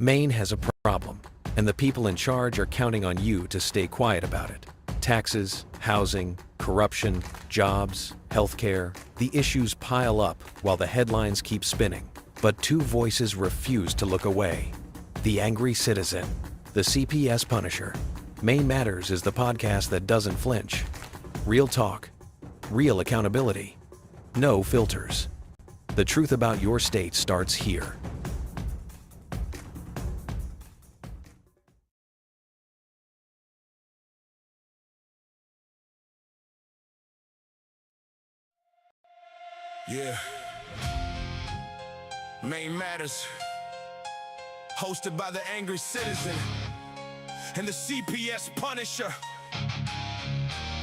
Maine has a problem, and the people in charge are counting on you to stay quiet about it. Taxes, housing, corruption, jobs, healthcare, the issues pile up while the headlines keep spinning. But two voices refuse to look away. The Angry Citizen, the CPS Punisher. Maine Matters is the podcast that doesn't flinch. Real talk, real accountability, no filters. The truth about your state starts here. Yeah. Maine Matters, hosted by the Angry Citizen and the CPS Punisher.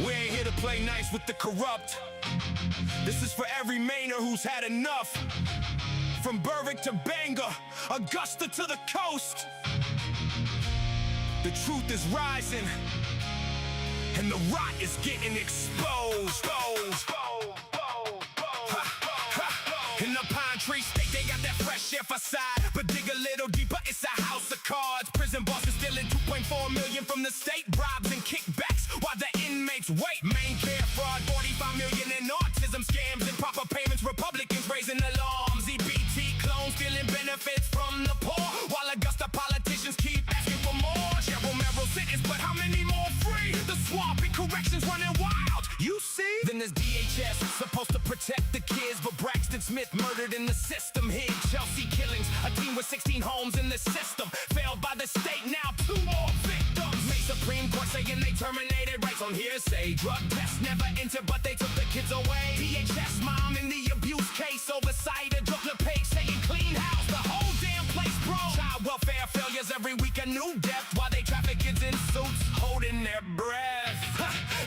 We ain't here to play nice with the corrupt. This is for every Mainer who's had enough. From Berwick to Bangor, Augusta to the coast. The truth is rising, and the rot is getting exposed. In the Pine Tree State, they got that fresh air facade, but dig a little deeper, it's a house of cards. Prison bosses stealing 2.4 million from the state, bribes and kickbacks while the inmates wait. Main care fraud, 45 million in autism scams, improper payments, Republicans raising alarms. EBT clones stealing benefits from the poor, while Augusta politicians keep asking for more. Cheryl Merrill sentence, but how many more free? The swamp and corrections running wild, you see? Then there's DHS, supposed to protect the kids, but Braxton Smith murdered in the system. Hid Chelsea killings, a team with 16 homes in the system. Failed by the state, now 2 more victims. May Supreme Court saying they terminated rights on hearsay. Drug tests never entered, but they took the kids away. DHS mom in the abuse case, oversight a drug page saying clean house, the whole damn place broke. Child welfare failures, every week a new death, while they traffic kids in suits holding their breath.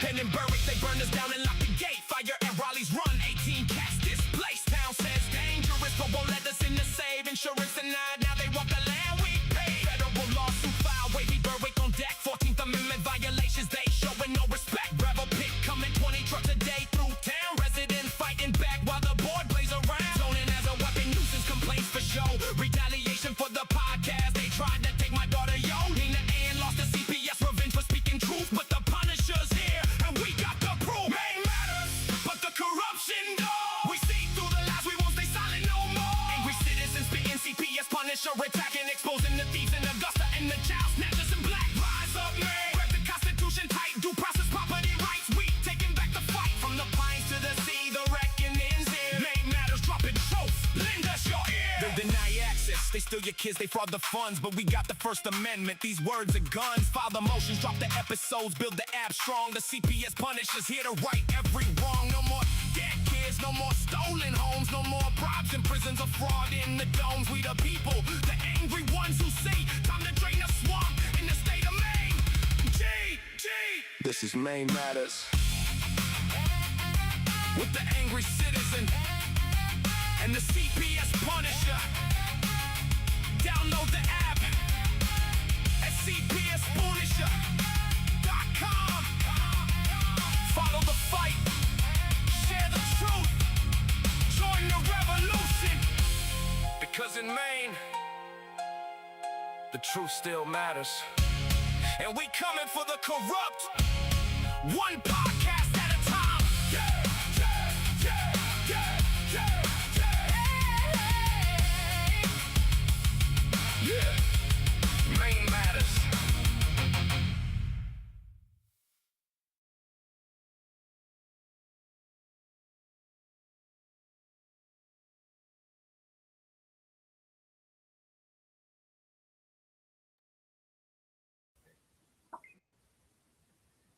And in Berwick they burned us down and locked the gate. Fire at Raleigh's run, 18 cats displaced. Town says dangerous, but won't let us in to save. Insurance denied, now they want the land we paid. Federal lawsuit filed, wavy Berwick on deck. 14th Amendment violations, they showing no respect. Gravel pit coming 20 trucks a day through town. Residents fighting back while the board plays around. Zoning as a weapon, nuisance complaints for show. Retaliation for the podcast, they tried to take my daughter, yo. Nina Ann lost the CPS, revenge for speaking truth, but the Punisher's here, and we got the proof. Maine matters, but the corruption don't. We see through the lies, we won't stay silent no more. Angry citizens spitting CPS Punisher, attacking, exposing the thieves in Augusta and the child snatchers in black. Rise up, man. Grab the Constitution tight, due process, property rights. We taking back the fight from the pines to the sea. The reckoning's here. Maine Matters dropping tropes. Lend us your ear. They deny access, they steal your kids, they fraud the funds, but we got the First Amendment. These words are guns. File the motions, drop the episodes, build the app strong. The CPS Punisher's here to right every wrong. No more dead kids, no more stolen homes, no more bribes in prisons of fraud in the domes. We the people, the angry ones who see time to drain the swamp in the state of Maine. This is Maine Matters with the Angry Citizen and the CPS Punisher. Download the app at cpspunisher.com. Follow the fight, share the truth, join the revolution. Because in Maine, the truth still matters. And we coming for the corrupt, one podcast at a time. Yeah, yeah, yeah, yeah, yeah, yeah. Yeah, Maine Matters.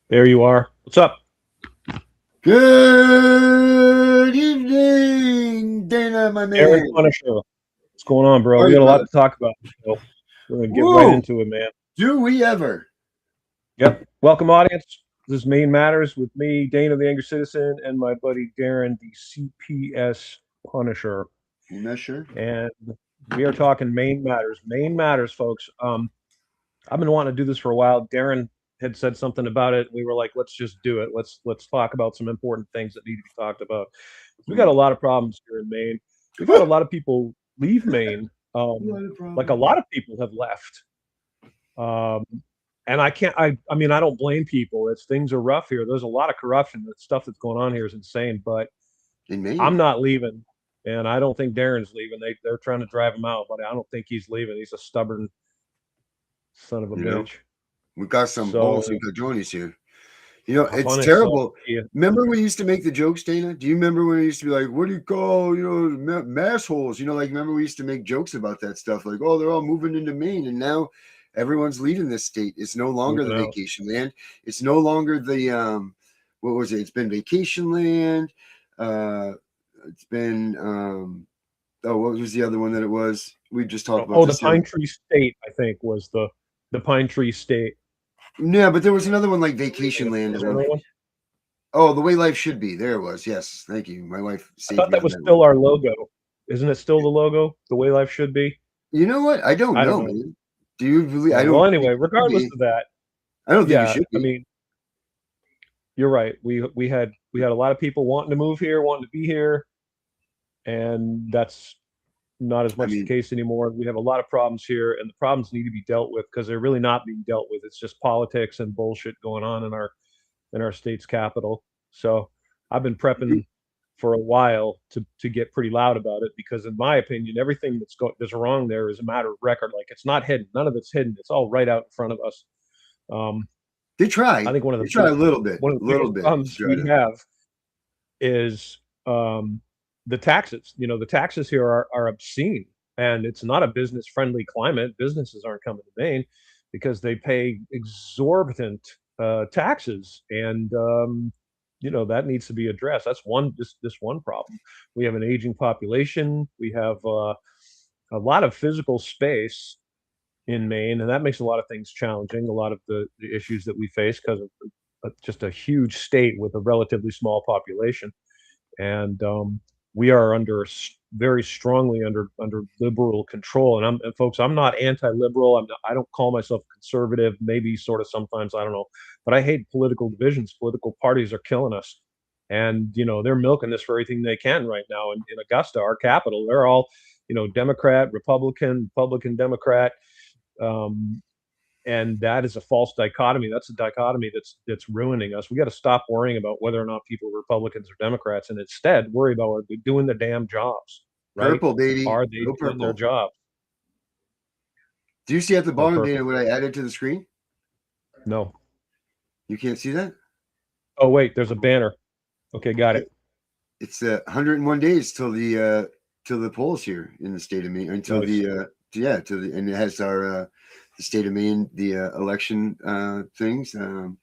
There you are. What's up? Good evening, Dana, my man. Aaron Punisher. What's going on, bro? We got a lot to talk about. So we're going to get right into it, man. Do we ever? Yep. Welcome, audience. This is Maine Matters with me, Dana, the Angry Citizen, and my buddy Darren, the CPS Punisher. Punisher. And we are talking Maine Matters. Maine Matters, folks. I've been wanting to do this for a while. Darren had said something about it. We were like, let's just do it. Let's talk about some important things that need to be talked about. We got a lot of problems here in Maine. We've had a lot of people leave Maine Not a Like a problem. lot of people have left. Um, and I can't. I mean, I don't blame people. It's things are rough here. There's a lot of corruption. The stuff that's going on here is insane. But In I'm Maine, not leaving, and I don't think Darren's leaving. They're trying to drive him out, but I don't think he's leaving. He's a stubborn son of a you know, bitch. we got some So balls and cajones here. You know, I'm it's gonna so terrible. yeah, Remember we used to make the jokes, Dana? Do you remember when we used to be like, what do you call, massholes? Like, remember we used to make jokes about that stuff, like, oh, they're all moving into Maine, and now everyone's leaving this state. It's no longer the moving out. vacation land. It's no longer the what was it? It's been vacation land. It's been oh, what was the other one that it was? We just talked about Oh, the this. Pine Tree State, I think, was the Pine Tree State. Yeah, but there was another one like vacation land Was at there one. another one? Oh, the way life should be. There it was. Yes, thank you. My wife I saved thought me that on was that still one. our logo. Isn't it still the logo? The way life should be? You know what? I don't I don't know, know. man. Do you believe? Yeah. I Well, don't think anyway, it should regardless be. of that, I don't think it yeah. should I be. mean, you're right. We had a lot of people wanting to move here, wanting to be here, and that's not as I much the mean, case anymore. We have a lot of problems here, and the problems need to be dealt with because they're really not being dealt with. It's just politics and bullshit going on in our state's capital. So I've been prepping for a while to get pretty loud about it because, in my opinion, everything that's wrong there is a matter of record. Like it's not hidden. None of it's hidden. It's all right out in front of us. Um, they try. I think They try a little bit, one of a the little biggest bit to problems try we to. have is the taxes. You know, the taxes here are obscene, and it's not a business friendly climate. Businesses aren't coming to Maine because they pay exorbitant taxes, and you know that needs to be addressed. That's this one problem. We have an aging population. We have a lot of physical space in Maine, and that makes a lot of things challenging. A lot of the issues that we face because of just a huge state with a relatively small population, and we are very strongly under liberal control. And folks, I'm not anti-liberal. I don't call myself conservative. Maybe sort of sometimes I don't know, but I hate political divisions. Political parties are killing us, and you know they're milking this for everything they can right now. In Augusta, our capital, they're all Democrat, Republican, Republican, Democrat. Um, and that is a false dichotomy. That's a dichotomy that's ruining us. We got to stop worrying about whether or not people are Republicans or Democrats, and instead worry about are they doing the damn jobs, right? Purple, baby. Are they Go doing their purple. job? Do you see at the Oh, bottom, Dana, purple. what I added to the screen? No. You can't see that? Oh, wait. There's a banner. Okay, got it. It's 101 days till the polls here in the state of Maine until Nice. and it has our the state of Maine election things and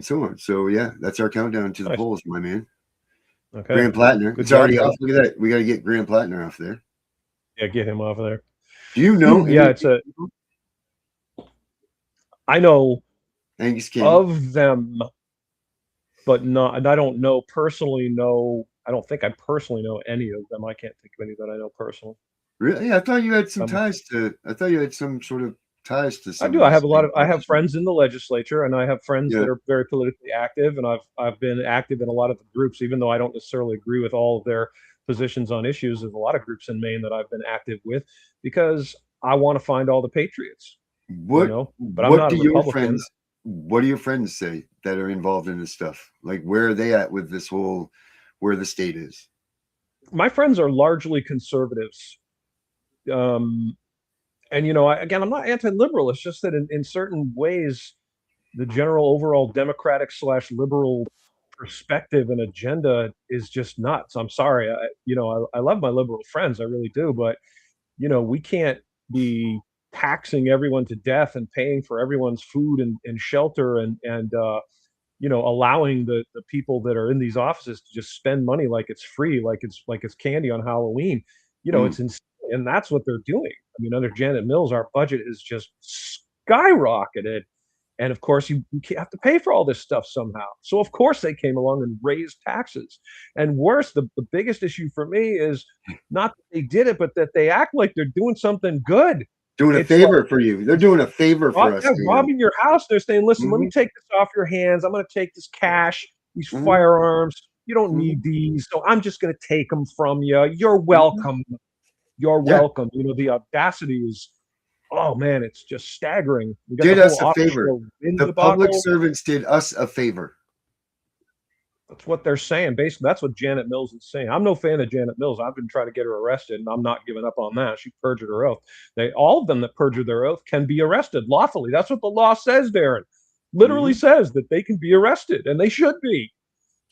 so on. So yeah, that's our countdown to the Nice. polls, my man. Okay. Graham Plattner, Good it's job, already buddy. off. Look at that. We got to get Graham Plattner off there. Yeah, get him off of there. Do you know? Yeah, it's a. I know Angus King. of them, but not. And I don't know personally. I don't think I personally know any of them. I can't think of any that I know personally. Really? I thought you had some ties to. I thought you had some sort of ties to some. I do. I have a lot of. I have friends in the legislature, and I have friends Yeah. that are very politically active, and I've been active in a lot of the groups, even though I don't necessarily agree with all of their positions on issues. There's a lot of groups in Maine that I've been active with because I want to find all the patriots. What? But I'm What not do a your Republican. friends? What do your friends say that are involved in this stuff? Like, where are they at with this whole, where the state is? My friends are largely conservatives. And again, I'm not anti-liberal. It's just that in certain ways, the general overall democratic/liberal perspective and agenda is just nuts. I'm sorry. I love my liberal friends. I really do. But, we can't be taxing everyone to death and paying for everyone's food and shelter and allowing the people that are in these offices to just spend money like it's free, like it's candy on Halloween. It's insane. And that's what they're doing. I mean, under Janet Mills, our budget is just skyrocketed. And of course, you have to pay for all this stuff somehow. So of course they came along and raised taxes. And worse, the biggest issue for me is not that they did it, but that they act like they're doing something good. Doing a It's favor for you. They're doing a favor for us. robbing your house. They're saying, listen, let me Mhm. take this off your hands. I'm going to take this cash, these Mhm. firearms. You don't Mhm. need these. So I'm just going to take them from you. You're Mhm. welcome. You're Yeah. welcome. You know, the audacity is, oh man, it's just staggering. We got Did the us whole a favor. offshore wind The public debacle. servants did us a favor. That's what they're saying. Basically, that's what Janet Mills is saying. I'm no fan of Janet Mills. I've been trying to get her arrested, and I'm not giving up on that. She perjured her oath. All of them that perjure their oath can be arrested lawfully. That's what the law says, Darren. Literally says that they can be arrested, and they should be.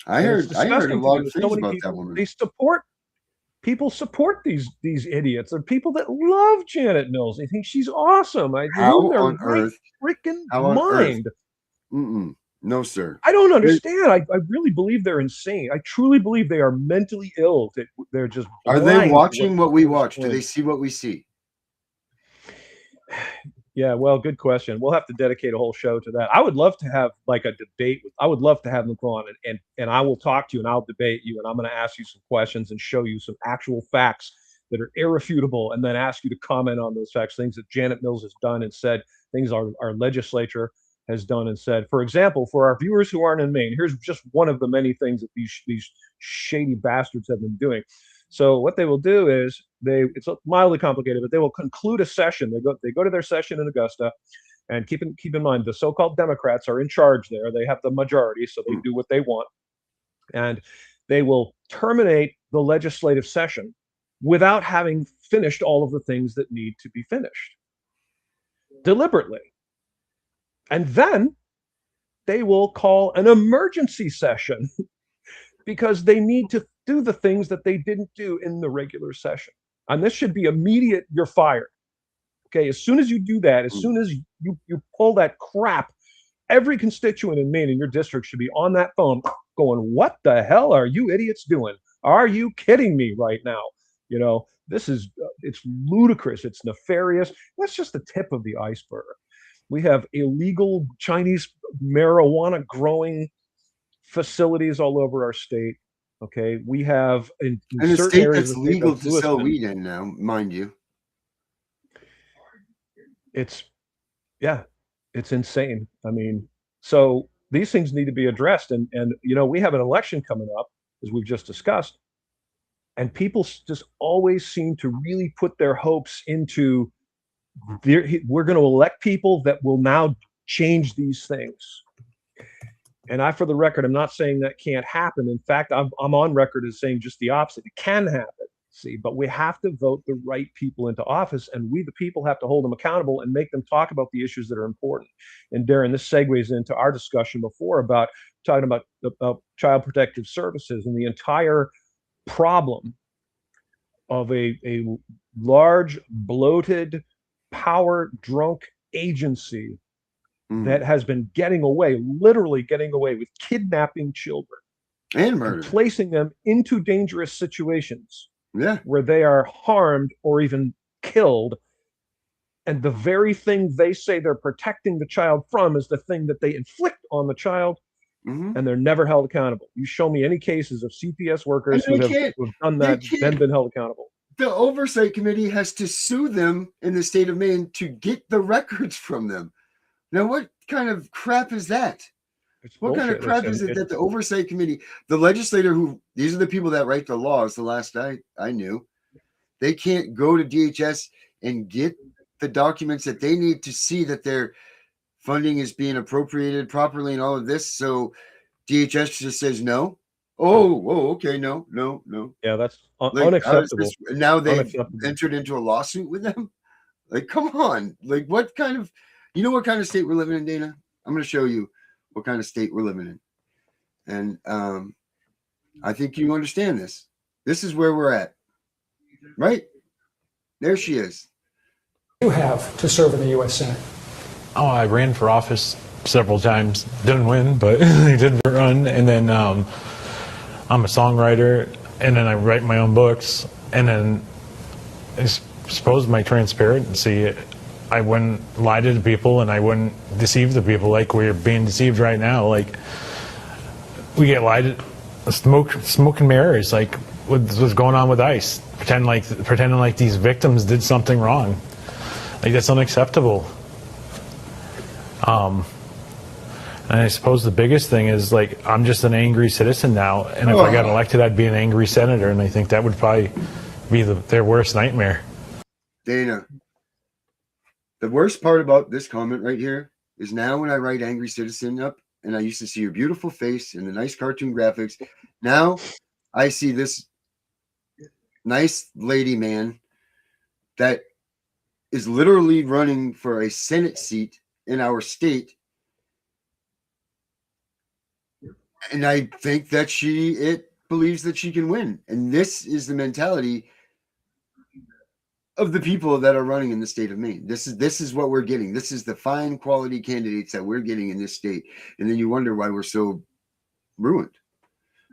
I heard a lot of things about that woman. They support people support these idiots. They're people that love Janet Mills. They think she's awesome. I How lose their on right earth? freaking How on mind. Mm-mm. No, sir. I don't understand. I really believe they're insane. I truly believe they are mentally ill. They're just Are they blind to watching what we watch? Do doing. they see what we see? Yeah, well, good question. We'll have to dedicate a whole show to that. I would love to have like a debate. I would love to have them go on and I will talk to you and I'll debate you and I'm going to ask you some questions and show you some actual facts that are irrefutable and then ask you to comment on those facts, things that Janet Mills has done and said, things our legislature has done and said. For example, for our viewers who aren't in Maine, here's just one of the many things that these shady bastards have been doing. So what they will do is it's mildly complicated, but they will conclude a session. They go to their session in Augusta, and keep in mind the so-called Democrats are in charge there. They have the majority, so they do what they want, and they will terminate the legislative session without having finished all of the things that need to be finished deliberately. And then they will call an emergency session because they need to do the things that they didn't do in the regular session. And this should be immediate, you're fired. Okay, as soon as you do that, as soon as you pull that crap, every constituent in Maine in your district should be on that phone going, what the hell are you idiots doing? Are you kidding me right now? You know, this is, it's ludicrous. It's nefarious. That's just the tip of the iceberg. We have illegal Chinese marijuana growing facilities all over our state. Okay, we have in and a certain state areas that's of the state legal like to sell Lewiston, weed in now, mind you. it's insane. I mean, so these things need to be addressed, and you know, we have an election coming up, as we've just discussed, and people just always seem to really put their hopes into we're going to elect people that will now change these things. And for the record, I'm not saying that can't happen. In fact, I'm on record as saying just the opposite. It can happen. See, but we have to vote the right people into office, and we, the people, have to hold them accountable and make them talk about the issues that are important. And Darren, this segues into our discussion before about talking about child protective services and the entire problem of a large, bloated, power-drunk agency that has been literally getting away with kidnapping children and murder, and placing them into dangerous situations where they are harmed or even killed. And the very thing they say they're protecting the child from is the thing that they inflict on the child, and they're never held accountable. You show me any cases of CPS workers who have done that, then been held accountable. The oversight committee has to sue them in the state of Maine to get the records from them. Now, what kind of crap is that? What kind of crap is it that the oversight committee, the legislator these are the people that write the laws, the last I knew, they can't go to DHS and get the documents that they need to see that their funding is being appropriated properly and all of this. So DHS just says no. Oh, okay, no. Yeah, that's unacceptable. Now they've entered into a lawsuit with them. Like, come on. Like, what kind of, you know what kind of state we're living in, Dana? I'm going to show you what kind of state we're living in. And I think you understand this. This is where we're at. Right? There she is. You have to serve in the U.S. Senate. Oh, I ran for office several times. Didn't win, but I did run. And then I'm a songwriter, and then I write my own books. And then I suppose my transparency, I wouldn't lie to the people, and I wouldn't deceive the people like we're being deceived right now. Like, we get lied to, smoke and mirrors, like what's going on with ICE, pretending like these victims did something wrong. Like, that's unacceptable. And I suppose the biggest thing is, like, I'm just an angry citizen now, and if I got elected, I'd be an angry senator, and I think that would probably be their worst nightmare. Dana, the worst part about this comment right here is now when I write Angry Citizen up and I used to see your beautiful face and the nice cartoon graphics, now I see this nice lady man that is literally running for a Senate seat in our state. And I think that it believes that she can win. And this is the mentality of the people that are running in the state of Maine. This is what we're getting. This is the fine quality candidates that we're getting in this state. And then you wonder why we're so ruined.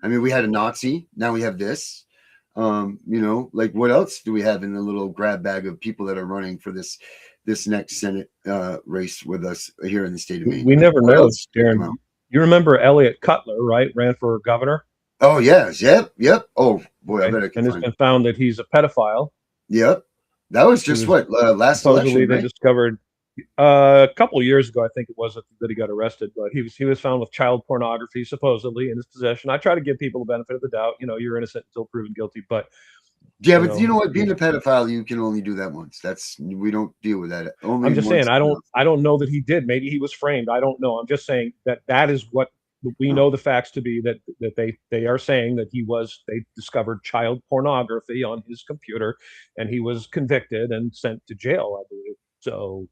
I mean, we had a Nazi, now we have this. Like what else do we have in the little grab bag of people that are running for this next Senate race with us here in the state of Maine? We never what know, Darren. You remember Elliot Cutler, right? Ran for governor. Oh yes, yep. Oh boy, I bet I can. And it's been found that he's a pedophile. Yep, that was just last supposedly election, they right? discovered a couple of years ago, I think it was, that he got arrested. But he was found with child pornography supposedly in his possession. I try to give people the benefit of the doubt. You're innocent until proven guilty. But yeah, but you know what? Being a pedophile, you can only do that once. We don't deal with that. Only I'm just saying, I don't know that he did. Maybe he was framed. I don't know. I'm just saying that is what we know the facts to be, that they are saying that they discovered child pornography on his computer, and he was convicted and sent to jail, I believe. So,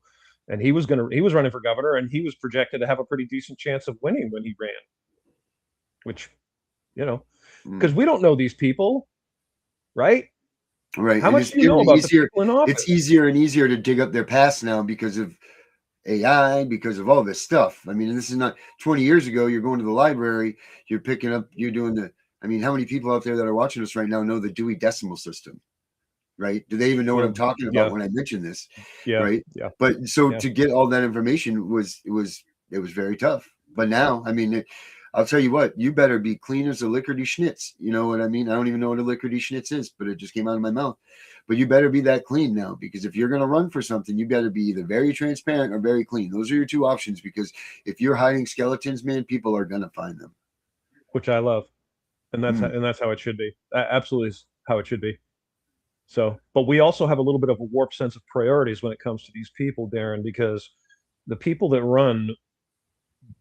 and he was running for governor, and he was projected to have a pretty decent chance of winning when he ran. Which, because we don't know these people, right? Right. How much do you know about the people in office? It's easier and easier to dig up their past now because of AI, because of all this stuff. I mean, this is not 20 years ago. You're going to the library, you're picking up, you're doing how many people out there that are watching us right now know the Dewey Decimal System, right? Do they even know what I'm talking about when I mention this? Yeah. Right. Yeah. But to get all that information was very tough. But now, I mean, I'll tell you what, you better be clean as a lickety schnitz. You know what I mean? I don't even know what a lickety schnitz is, but it just came out of my mouth. But you better be that clean now, because if you're going to run for something, you got to be either very transparent or very clean. Those are your two options, because if you're hiding skeletons, man, people are going to find them. Which I love. And that's how it should be. Absolutely is how it should be. So, but we also have a little bit of a warped sense of priorities when it comes to these people, Darren, because the people that run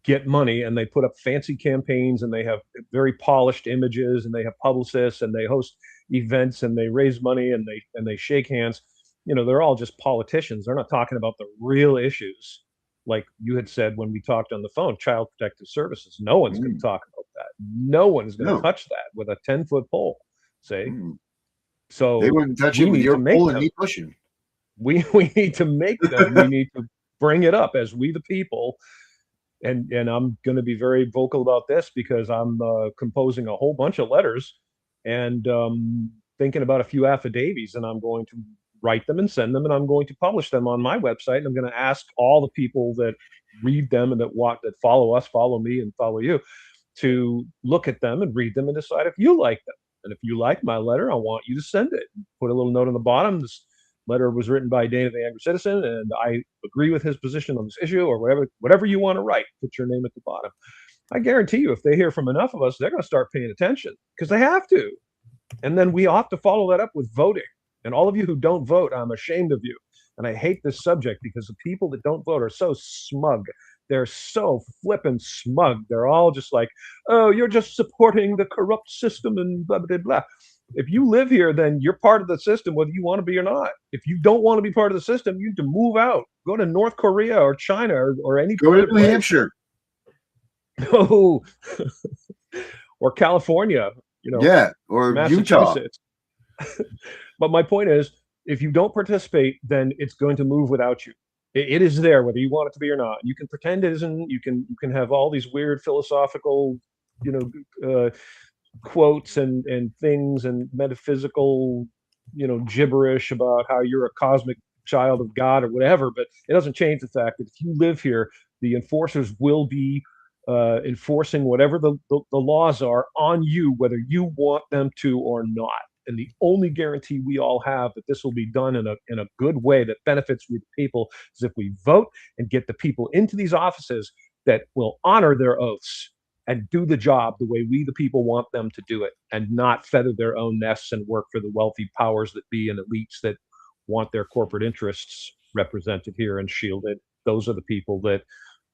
get money and they put up fancy campaigns and they have very polished images and they have publicists and they host events and they raise money and they shake hands. They're all just politicians. They're not talking about the real issues. Like you had said when we talked on the phone, child protective services. No one's going to talk about that. No one's going to touch that with a 10-foot pole, say. So they wouldn't touch it with your pole and me pushing. We need to make them. We need to bring it up as we the people. And I'm going to be very vocal about this because I'm composing a whole bunch of letters and thinking about a few affidavits, and I'm going to write them and send them, and I'm going to publish them on my website. And I'm going to ask all the people that read them and that follow us, follow me, and follow you, to look at them and read them and decide if you like them. And if you like my letter, I want you to send it. Put a little note on the bottom. This letter was written by Dana the Angry Citizen, and I agree with his position on this issue, or whatever you want to write. Put your name at the bottom. I guarantee you, if they hear from enough of us, they're going to start paying attention, because they have to. And then we have to follow that up with voting. And all of you who don't vote, I'm ashamed of you. And I hate this subject because the people that don't vote are so smug. They're so flippin' smug. They're all just like, oh, you're just supporting the corrupt system and blah, blah, blah. If you live here, then you're part of the system, whether you want to be or not. If you don't want to be part of the system, you need to move out. Go to North Korea or China or any. Go to New Hampshire. No. Or California. Yeah, or Utah. But my point is, if you don't participate, then it's going to move without you. It is there, whether you want it to be or not. You can pretend it isn't. You can have all these weird philosophical, quotes and things and metaphysical, gibberish about how you're a cosmic child of God or whatever. But it doesn't change the fact that if you live here, the enforcers will be enforcing whatever the laws are on you, whether you want them to or not. And the only guarantee we all have that this will be done in a good way that benefits we the people is if we vote and get the people into these offices that will honor their oaths. and do the job the way we, the people, want them to do it, and not feather their own nests and work for the wealthy powers that be and elites that want their corporate interests represented here and shielded. Those are the people that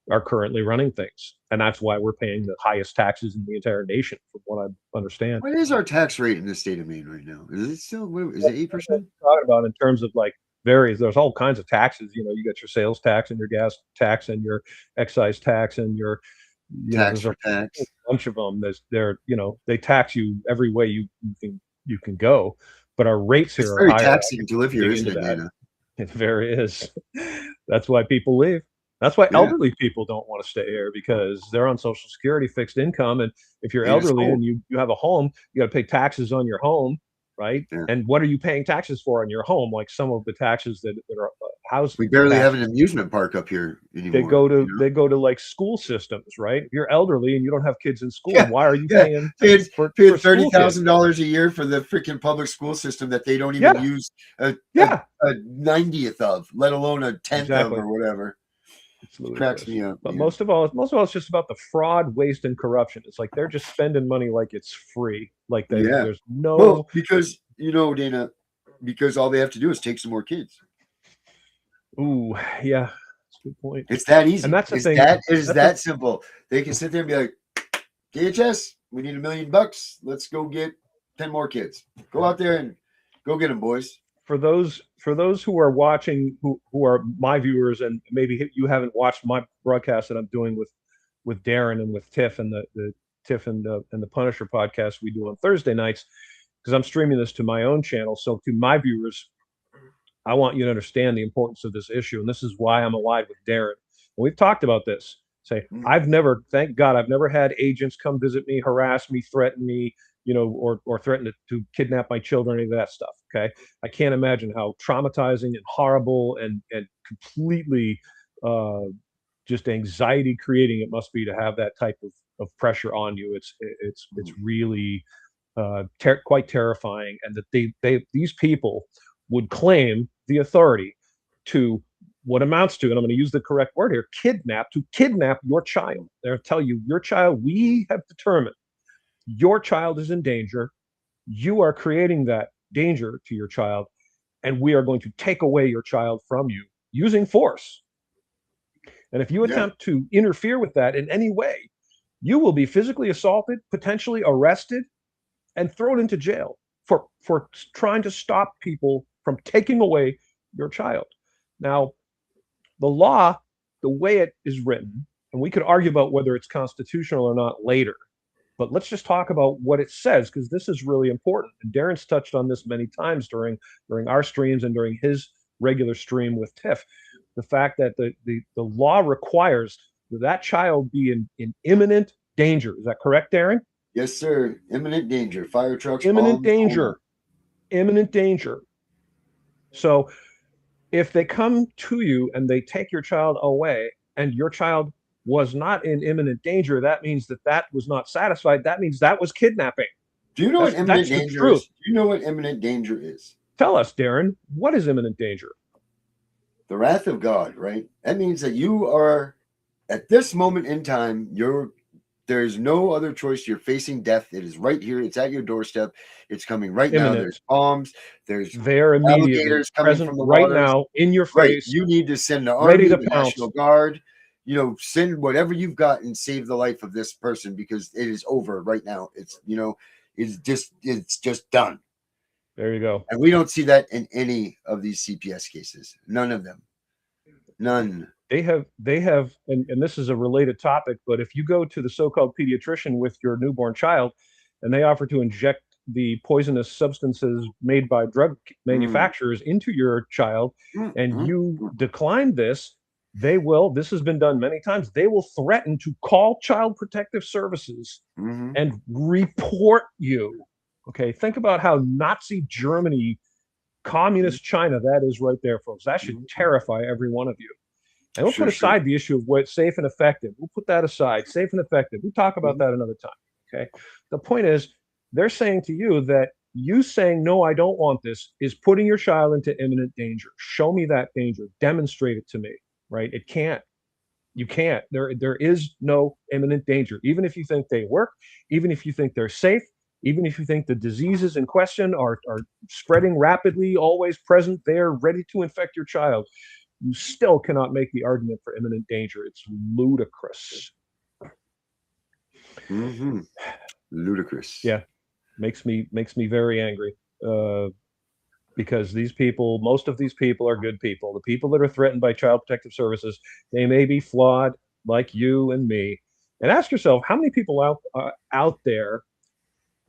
are currently running things. And that's why we're paying the highest taxes in the entire nation, from what I understand. What is our tax rate in the state of Maine right now? Is it still, is it 8%? Talking about in terms of like varies, there's all kinds of taxes. You got your sales tax and your gas tax and your excise tax and your, Tax there's for a tax. bunch of them. They tax you every way you can go, but our rates here It's are very higher. taxing to live here, Dig isn't into it, that. Dana? It very is. That's why people leave. That's why Yeah. elderly people don't want to stay here, because they're on Social Security, fixed income, and if you're And it's elderly cold. and you have a home, you got to pay taxes on your home, right? Yeah. And what are you paying taxes for on your home? Like some of the taxes that are housing. We barely have an taxes, amusement park up here anymore. they go to like school systems, right? If you're elderly and you don't have kids in school, Yeah, why are you yeah. paying Paid for $30,000 a year for the freaking public school system that they don't even Yeah. use a Yeah, 90th of, let alone a 10th exactly. of or whatever. It's It cracks ludicrous. me up. But Man. most of all, it's just about the fraud, waste, and corruption. It's like they're just spending money like it's free. Like Yeah. there's no. Well, because Dana, because all they have to do is take some more kids. Ooh, yeah, that's a good point. It's that easy. And that's the it's thing. That is That's that simple. They can sit there and be like, DHS, we need $1 million. Let's go get 10 more kids. Go out there and go get them, boys. For those who are watching, who are my viewers, and maybe you haven't watched my broadcast that I'm doing with Darren and with Tiff and the Tiff and the Punisher podcast we do on Thursday nights, because I'm streaming this to my own channel. So to my viewers, I want you to understand the importance of this issue, and this is why I'm alive with Darren. And we've talked about this. Thank God, I've never had agents come visit me, harass me, threaten me, or threaten to kidnap my children, any of that stuff. Okay, I can't imagine how traumatizing and horrible and completely just anxiety creating it must be to have that type of pressure on you. It's really quite terrifying, and that these people would claim the authority to what amounts to, and I'm going to use the correct word here, kidnap your child. They'll tell you, your child, we have determined your child is in danger. You are creating that danger to your child, and we are going to take away your child from you using force. And if you attempt to interfere with that in any way, you will be physically assaulted, potentially arrested, and thrown into jail for trying to stop people from taking away your child. Now, the law, the way it is written, and we could argue about whether it's constitutional or not later, but let's just talk about what it says, because this is really important. And Darren's touched on this many times during our streams and during his regular stream with Tiff. The fact that the law requires that child be in imminent danger. Is that correct, Darren? Yes, sir. Imminent danger. Fire trucks. Imminent bombs, danger. Imminent danger. So if they come to you and they take your child away, and your child was not in imminent danger, that means that was not satisfied. That means that was kidnapping. Do you know what imminent danger is? Do you know what imminent danger is? Tell us, Darren, what is imminent danger? The wrath of God, right? That means that you are, at this moment in time, there's no other choice. You're facing death. It is right here. It's at your doorstep. It's coming right now. There's bombs. There's alligators coming from the right waters. Now in your Right. face. You need to send the army, the National Guard. Send whatever you've got and save the life of this person, because it is over right now. It's just done. There you go. And we don't see that in any of these CPS cases. None of them. None. They have, and this is a related topic, but if you go to the so-called pediatrician with your newborn child and they offer to inject the poisonous substances made by drug manufacturers into your child, and you decline this, this has been done many times, they will threaten to call Child Protective Services and report you. Okay, think about how Nazi Germany, communist China, that is right there, folks. That should terrify every one of you. And we'll put aside the issue of what's safe and effective. We'll put that aside. Safe and effective. We'll talk about that another time. Okay. The point is, they're saying to you that you saying, no, I don't want this, is putting your child into imminent danger. Show me that danger. Demonstrate it to me. Right? It can't. You can't. There is no imminent danger. Even if you think they work, even if you think they're safe, even if you think the diseases in question are spreading rapidly, always present there, ready to infect your child, you still cannot make the argument for imminent danger. It's ludicrous. Mm-hmm. Ludicrous. Yeah, makes me very angry. Because these people, most of these people are good people. The people that are threatened by Child Protective Services, they may be flawed like you and me. And ask yourself, how many people out there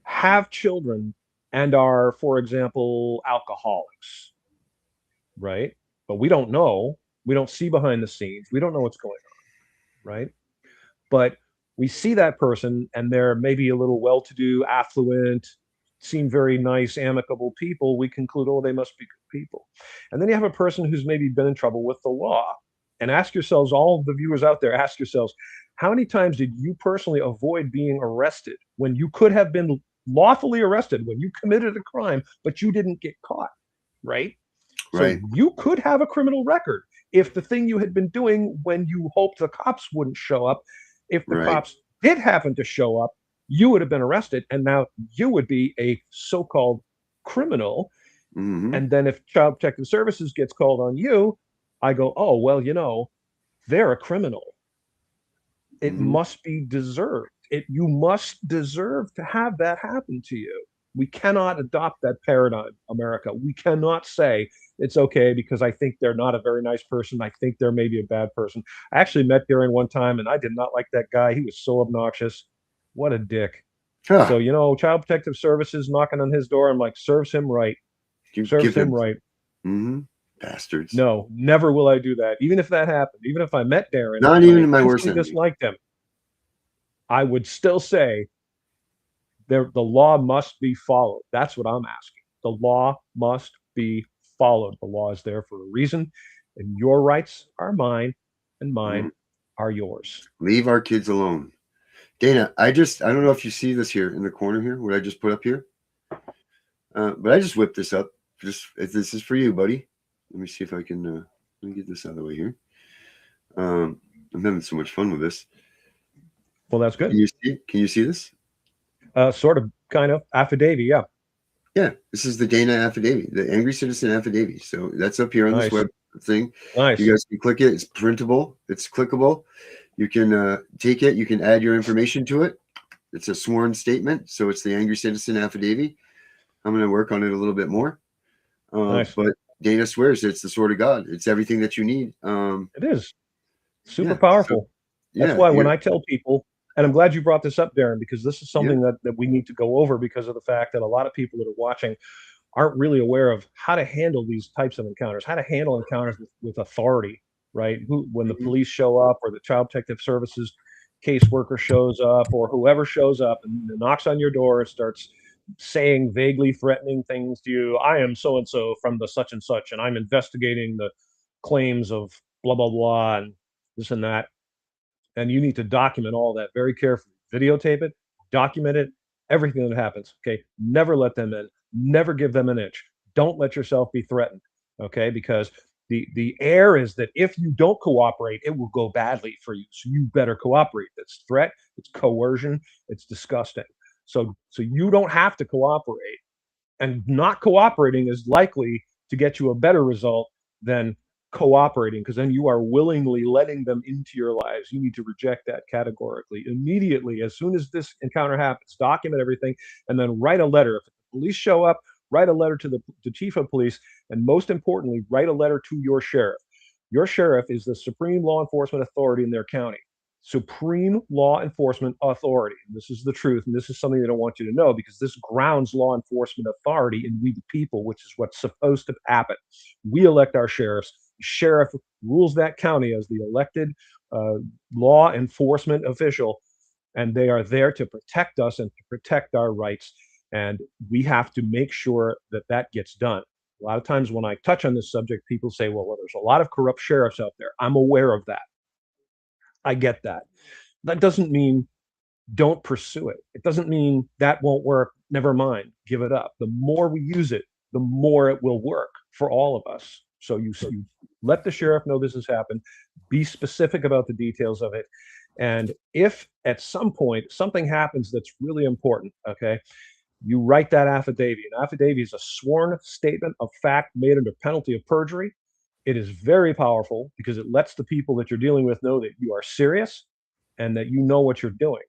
have children and are, for example, alcoholics, right? But we don't know. We don't see behind the scenes. We don't know what's going on, right? But we see that person and they're maybe a little well-to-do, affluent, seem very nice, amicable people. We conclude, oh, they must be good people. And then you have a person who's maybe been in trouble with the law. And ask yourselves, all of the viewers out there, ask yourselves, how many times did you personally avoid being arrested when you could have been lawfully arrested, when you committed a crime, but you didn't get caught, right? So Right. you could have a criminal record if the thing you had been doing when you hoped the cops wouldn't show up, if the Right. cops did happen to show up, you would have been arrested, and now you would be a so-called criminal. Mm-hmm. And then if Child Protective Services gets called on you, I go, oh, well, they're a criminal. It Mm-hmm. must be deserved. You must deserve to have that happen to you. We cannot adopt that paradigm, America. We cannot say it's okay because I think they're not a very nice person. I think they're maybe a bad person. I actually met Darren one time and I did not like that guy. He was so obnoxious. What a dick. Huh. So, Child Protective Services knocking on his door. I'm like, serves him right. You Serves give him him. right. Mm-hmm. Bastards. No, never will I do that. Even if that happened, even if I met Darren Not and even I in my worst instantly enemy. disliked him, I would still say the law must be followed. That's what I'm asking. The law must be followed. The law is there for a reason, and your rights are mine, and mine are yours. Leave our kids alone. Dana, I don't know if you see this here in the corner here, what I just put up here. But I just whipped this up. This is for you, buddy. Let me see if I can let me get this out of the way here. I'm having so much fun with this. Well, that's good. Can you see this? Sort of, kind of affidavit. Yeah. Yeah, this is the Dana affidavit, the Angry Citizen affidavit. So that's up here on Nice. this web thing. Nice. You guys can click it. It's printable. It's clickable. You can take it. You can add your information to it. It's a sworn statement. So it's the Angry Citizen affidavit. I'm going to work on it a little bit more. Nice. But Dana swears it's the sword of God. It's everything that you need. It is super yeah, powerful. So, That's why when I tell people, and I'm glad you brought this up, Darren, because this is something that we need to go over because of the fact that a lot of people that are watching aren't really aware of how to handle these types of encounters, how to handle encounters with authority, right? When the police show up or the Child Protective Services caseworker shows up or whoever shows up and knocks on your door and starts saying vaguely threatening things to you. I am so and so from the such and such, and I'm investigating the claims of blah blah blah and this and that. And you need to document all that very carefully. Videotape it, document it, everything that happens. Okay. Never let them in. Never give them an inch. Don't let yourself be threatened. Okay, because the air is that if you don't cooperate, it will go badly for you. So you better cooperate. That's threat. It's coercion. It's disgusting. So you don't have to cooperate, and not cooperating is likely to get you a better result than cooperating, because then you are willingly letting them into your lives. You need to reject that categorically immediately. As soon as this encounter happens, document everything and then write a letter. If the police show up, write a letter to the chief of police, and most importantly, write a letter to your sheriff. Your sheriff is the supreme law enforcement authority in their county. Supreme law enforcement authority. This is the truth, and this is something they don't want you to know, because this grounds law enforcement authority in we the people, which is what's supposed to happen. We elect our sheriffs. The sheriff rules that county as the elected law enforcement official, and they are there to protect us and to protect our rights. And we have to make sure that that gets done. A lot of times when I touch on this subject, people say, well, there's a lot of corrupt sheriffs out there. I'm aware of that. I get that. That doesn't mean don't pursue it. It doesn't mean that won't work. Never mind. Give it up. The more we use it, the more it will work for all of us. So you Let the sheriff know this has happened. Be specific about the details of it. And if at some point something happens that's really important, okay, you write that affidavit. An affidavit is a sworn statement of fact made under penalty of perjury. It is very powerful because it lets the people that you're dealing with know that you are serious and that you know what you're doing.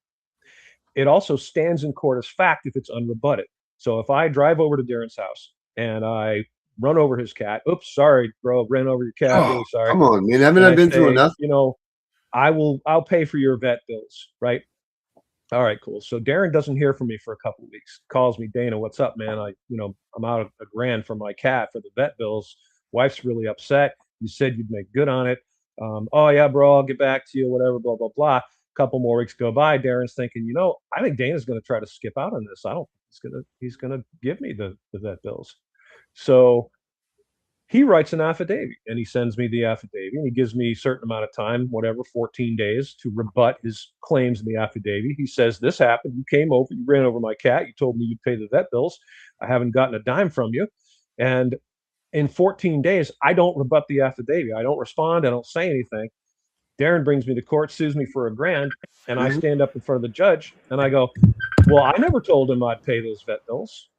It also stands in court as fact if it's unrebutted. So if I drive over to Darren's house and I run over his cat, oops, sorry, bro, ran over your cat, Oh, really sorry. come on, man. Haven't And I I been through say, enough? I'll pay for your vet bills, right? All right, cool. So Darren doesn't hear from me for a couple of weeks. Calls me, Dana, what's up, man? I'm out a grand for my cat for the vet bills. Wife's really upset. You said you'd make good on it. Oh yeah, bro, I'll get back to you, whatever, blah, blah, blah. Couple more weeks go by. Darren's thinking, I think Dana's gonna try to skip out on this. I don't think he's gonna give me the vet bills. So he writes an affidavit and he sends me the affidavit and he gives me a certain amount of time, whatever, 14 days to rebut his claims in the affidavit. He says, this happened. You came over, you ran over my cat. You told me you'd pay the vet bills. I haven't gotten a dime from you. And in 14 days, I don't rebut the affidavit. I don't respond. I don't say anything. Darren brings me to court, sues me for $1,000. And I Mhm. stand up in front of the judge and I go, well, I never told him I'd pay those vet bills.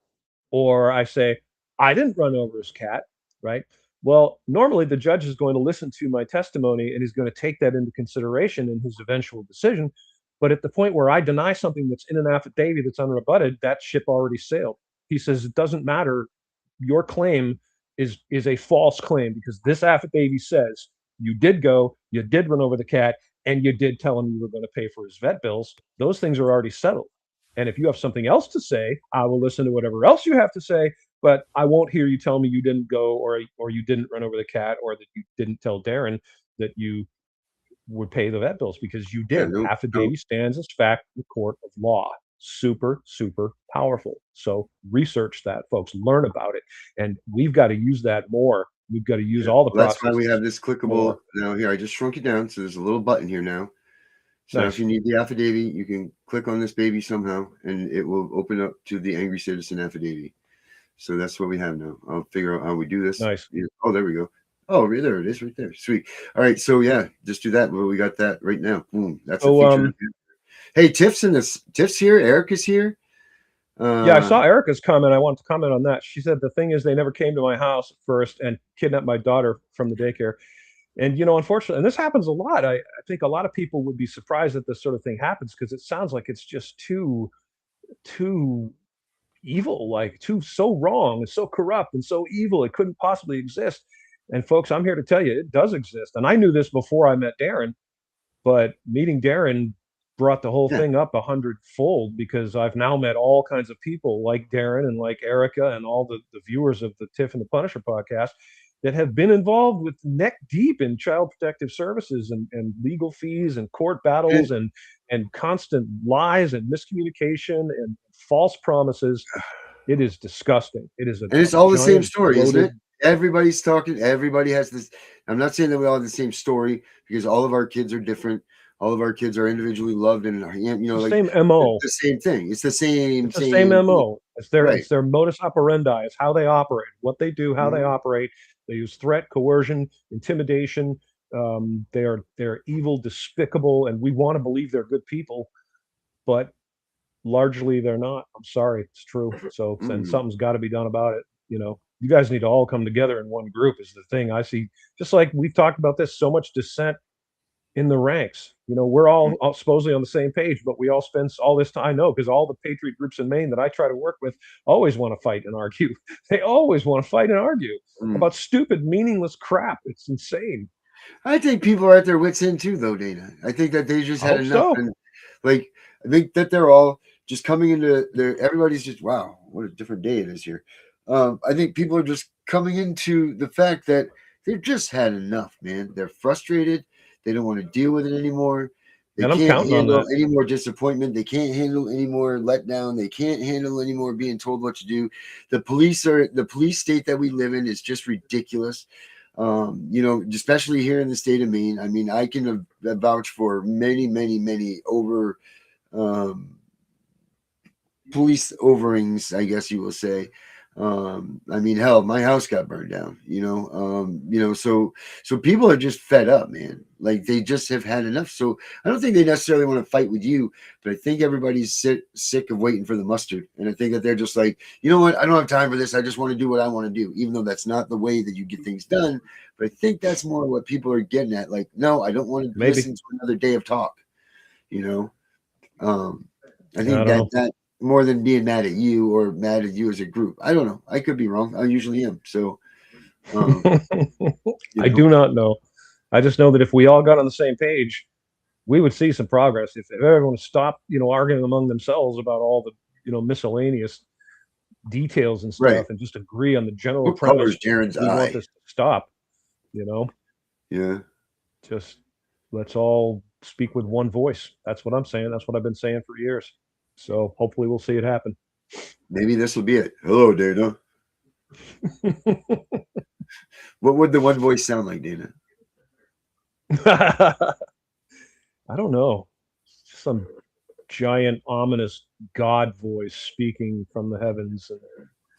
Or I say, I didn't run over his cat, right? Well, normally the judge is going to listen to my testimony and he's going to take that into consideration in his eventual decision. But at the point where I deny something that's in an affidavit that's unrebutted, that ship already sailed. He says it doesn't matter. Your claim is a false claim because this affidavit says you did go, you did run over the cat, and you did tell him you were going to pay for his vet bills. Those things are already settled. And if you have something else to say, I will listen to whatever else you have to say, but I won't hear you tell me you didn't go or you didn't run over the cat or that you didn't tell Darren that you would pay the vet bills because you Yeah, did. no, no. Affidavit stands as fact in the court of law. Super, super powerful. So research that, folks. Learn about it. And we've got to use that more. We've got to use Yeah. all the Well, that's why we processes have this clickable more. now. Here, I just shrunk it down, so there's a little button here now. So now if Nice. you need the affidavit, you can click on this baby somehow, and it will open up to the Angry Citizen affidavit. So that's what we have now. I'll figure out how we do this. Nice. Oh, there we go. Oh, there it is, right there. Sweet. All right, so yeah, just do that. Well, we got that right now. Boom. That's a So feature. Hey, Tiff's in this. Tiff's here. Erica's here. yeah, I saw Erica's comment. I want to comment on that. She said the thing is they never came to my house at first and kidnapped my daughter from the daycare. And unfortunately, and this happens a lot. I think a lot of people would be surprised that this sort of thing happens because it sounds like it's just too evil, like too so wrong and so corrupt and so evil. It couldn't possibly exist. And folks, I'm here to tell you it does exist. And I knew this before I met Darren, but meeting Darren brought the whole Yeah. thing up 100-fold because I've now met all kinds of people like Darren and like Erica and all the viewers of the Tiff and the Punisher podcast that have been involved with neck deep in child protective services and legal fees and court battles and constant lies and miscommunication and false promises. It is disgusting. It is a And it's all the same giant story, isn't it? bloated. Everybody's talking. Everybody has this. I'm not saying that we all have the same story because all of our kids are different. All of our kids are individually loved, and The like same it's MO. the same thing. It's the same, It's the same MO. right. It's their modus operandi. It's how they operate, what they do, how they Mhm. operate. They use threat, coercion, intimidation. They're evil, despicable, and we want to believe they're good people, but largely they're not. I'm sorry, it's true. So and Mm. something's got to be done about it. You guys need to all come together in one group. Is the thing I see. Just like we've talked about this, so much dissent in the ranks. We're all supposedly on the same page, but we all spend all this time. I know because all the patriot groups in Maine that I try to work with always want to fight and argue. They always want to fight and argue Mm. about stupid, meaningless crap. It's insane. I think people are at their wits' end too, though, Dana. I think that they just I had hope enough, so. and like I think that they're all just coming into their. Everybody's just wow, what a different day it is here. I think people are just coming into the fact that they've just had enough, man. They're frustrated. They don't want to deal with it anymore. They And I'm can't counting on handle that. any more disappointment. They can't handle any more letdown. They can't handle any more being told what to do. The police state that we live in is just ridiculous. Especially here in the state of Maine. I mean, I can vouch for many, many, many police overings, I guess you will say, I mean, hell, my house got burned down, so people are just fed up, man. Like they just have had enough. So I don't think they necessarily want to fight with you, but I think everybody's sick of waiting for the mustard. And I think that they're just like, you know what? I don't have time for this. I just want to do what I want to do, even though that's not the way that you get things done. But I think that's more what people are getting at. Like, no, I don't want to Maybe. listen to another day of talk, I I think don't know. that more than being mad at you or mad at you as a group. I don't know. I could be wrong. I usually am. So, I do not know. I just know that if we all got on the same page, we would see some progress. If everyone stopped, arguing among themselves about all the, miscellaneous details and stuff, right. and just agree on the general What premise. color is Darren's We want eye? this to stop. Yeah. Just let's all speak with one voice. That's what I'm saying. That's what I've been saying for years. So hopefully we'll see it happen. Maybe this will be it. Hello, Dana. What would the one voice sound like, Dana? I don't know. Some giant, ominous God voice speaking from the heavens. And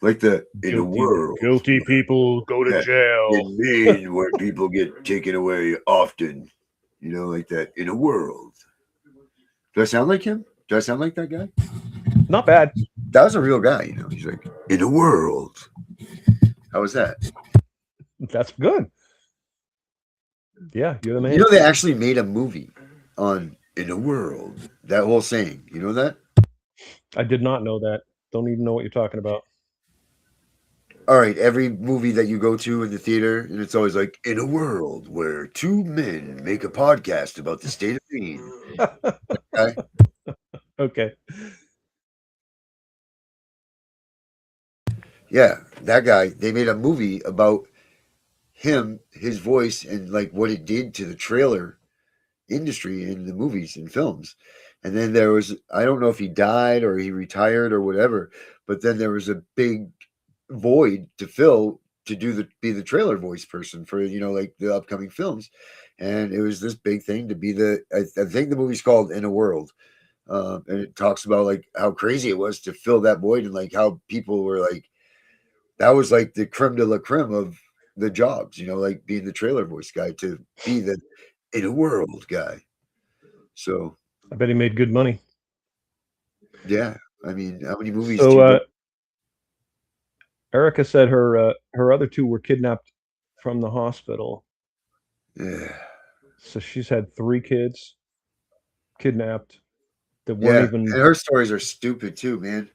Like in the world. Guilty people go to jail. In Maine, where people get taken away often. Like that. In a world. Do I sound like him? Do I sound like that guy? Not bad. That was a real guy, He's like, in a world. How was that? That's good. Yeah, you're the man. They actually made a movie on In a World. That whole saying. You know that? I did not know that. Don't even know what you're talking about. All right, every movie that you go to in the theater, and it's always like, in a world where two men make a podcast about the state of Maine. Okay. Okay. Yeah, that guy. They made a movie about him, his voice, and like what it did to the trailer industry in the movies and films. And then there was, I don't know if he died or he retired or whatever, but then there was a big void to fill to be the trailer voice person for like the upcoming films, and it was this big thing to be I think the movie's called In a World, and it talks about like how crazy it was to fill that void and like how people were like that was like the creme de la creme of the jobs, like being the trailer voice guy to be the In a World guy. So I bet he made good money. yeah, I mean, how many movies So do you Erica said her other two were kidnapped from the hospital. Yeah. So she's had 3 kids kidnapped that weren't even. And her stories are stupid too, man.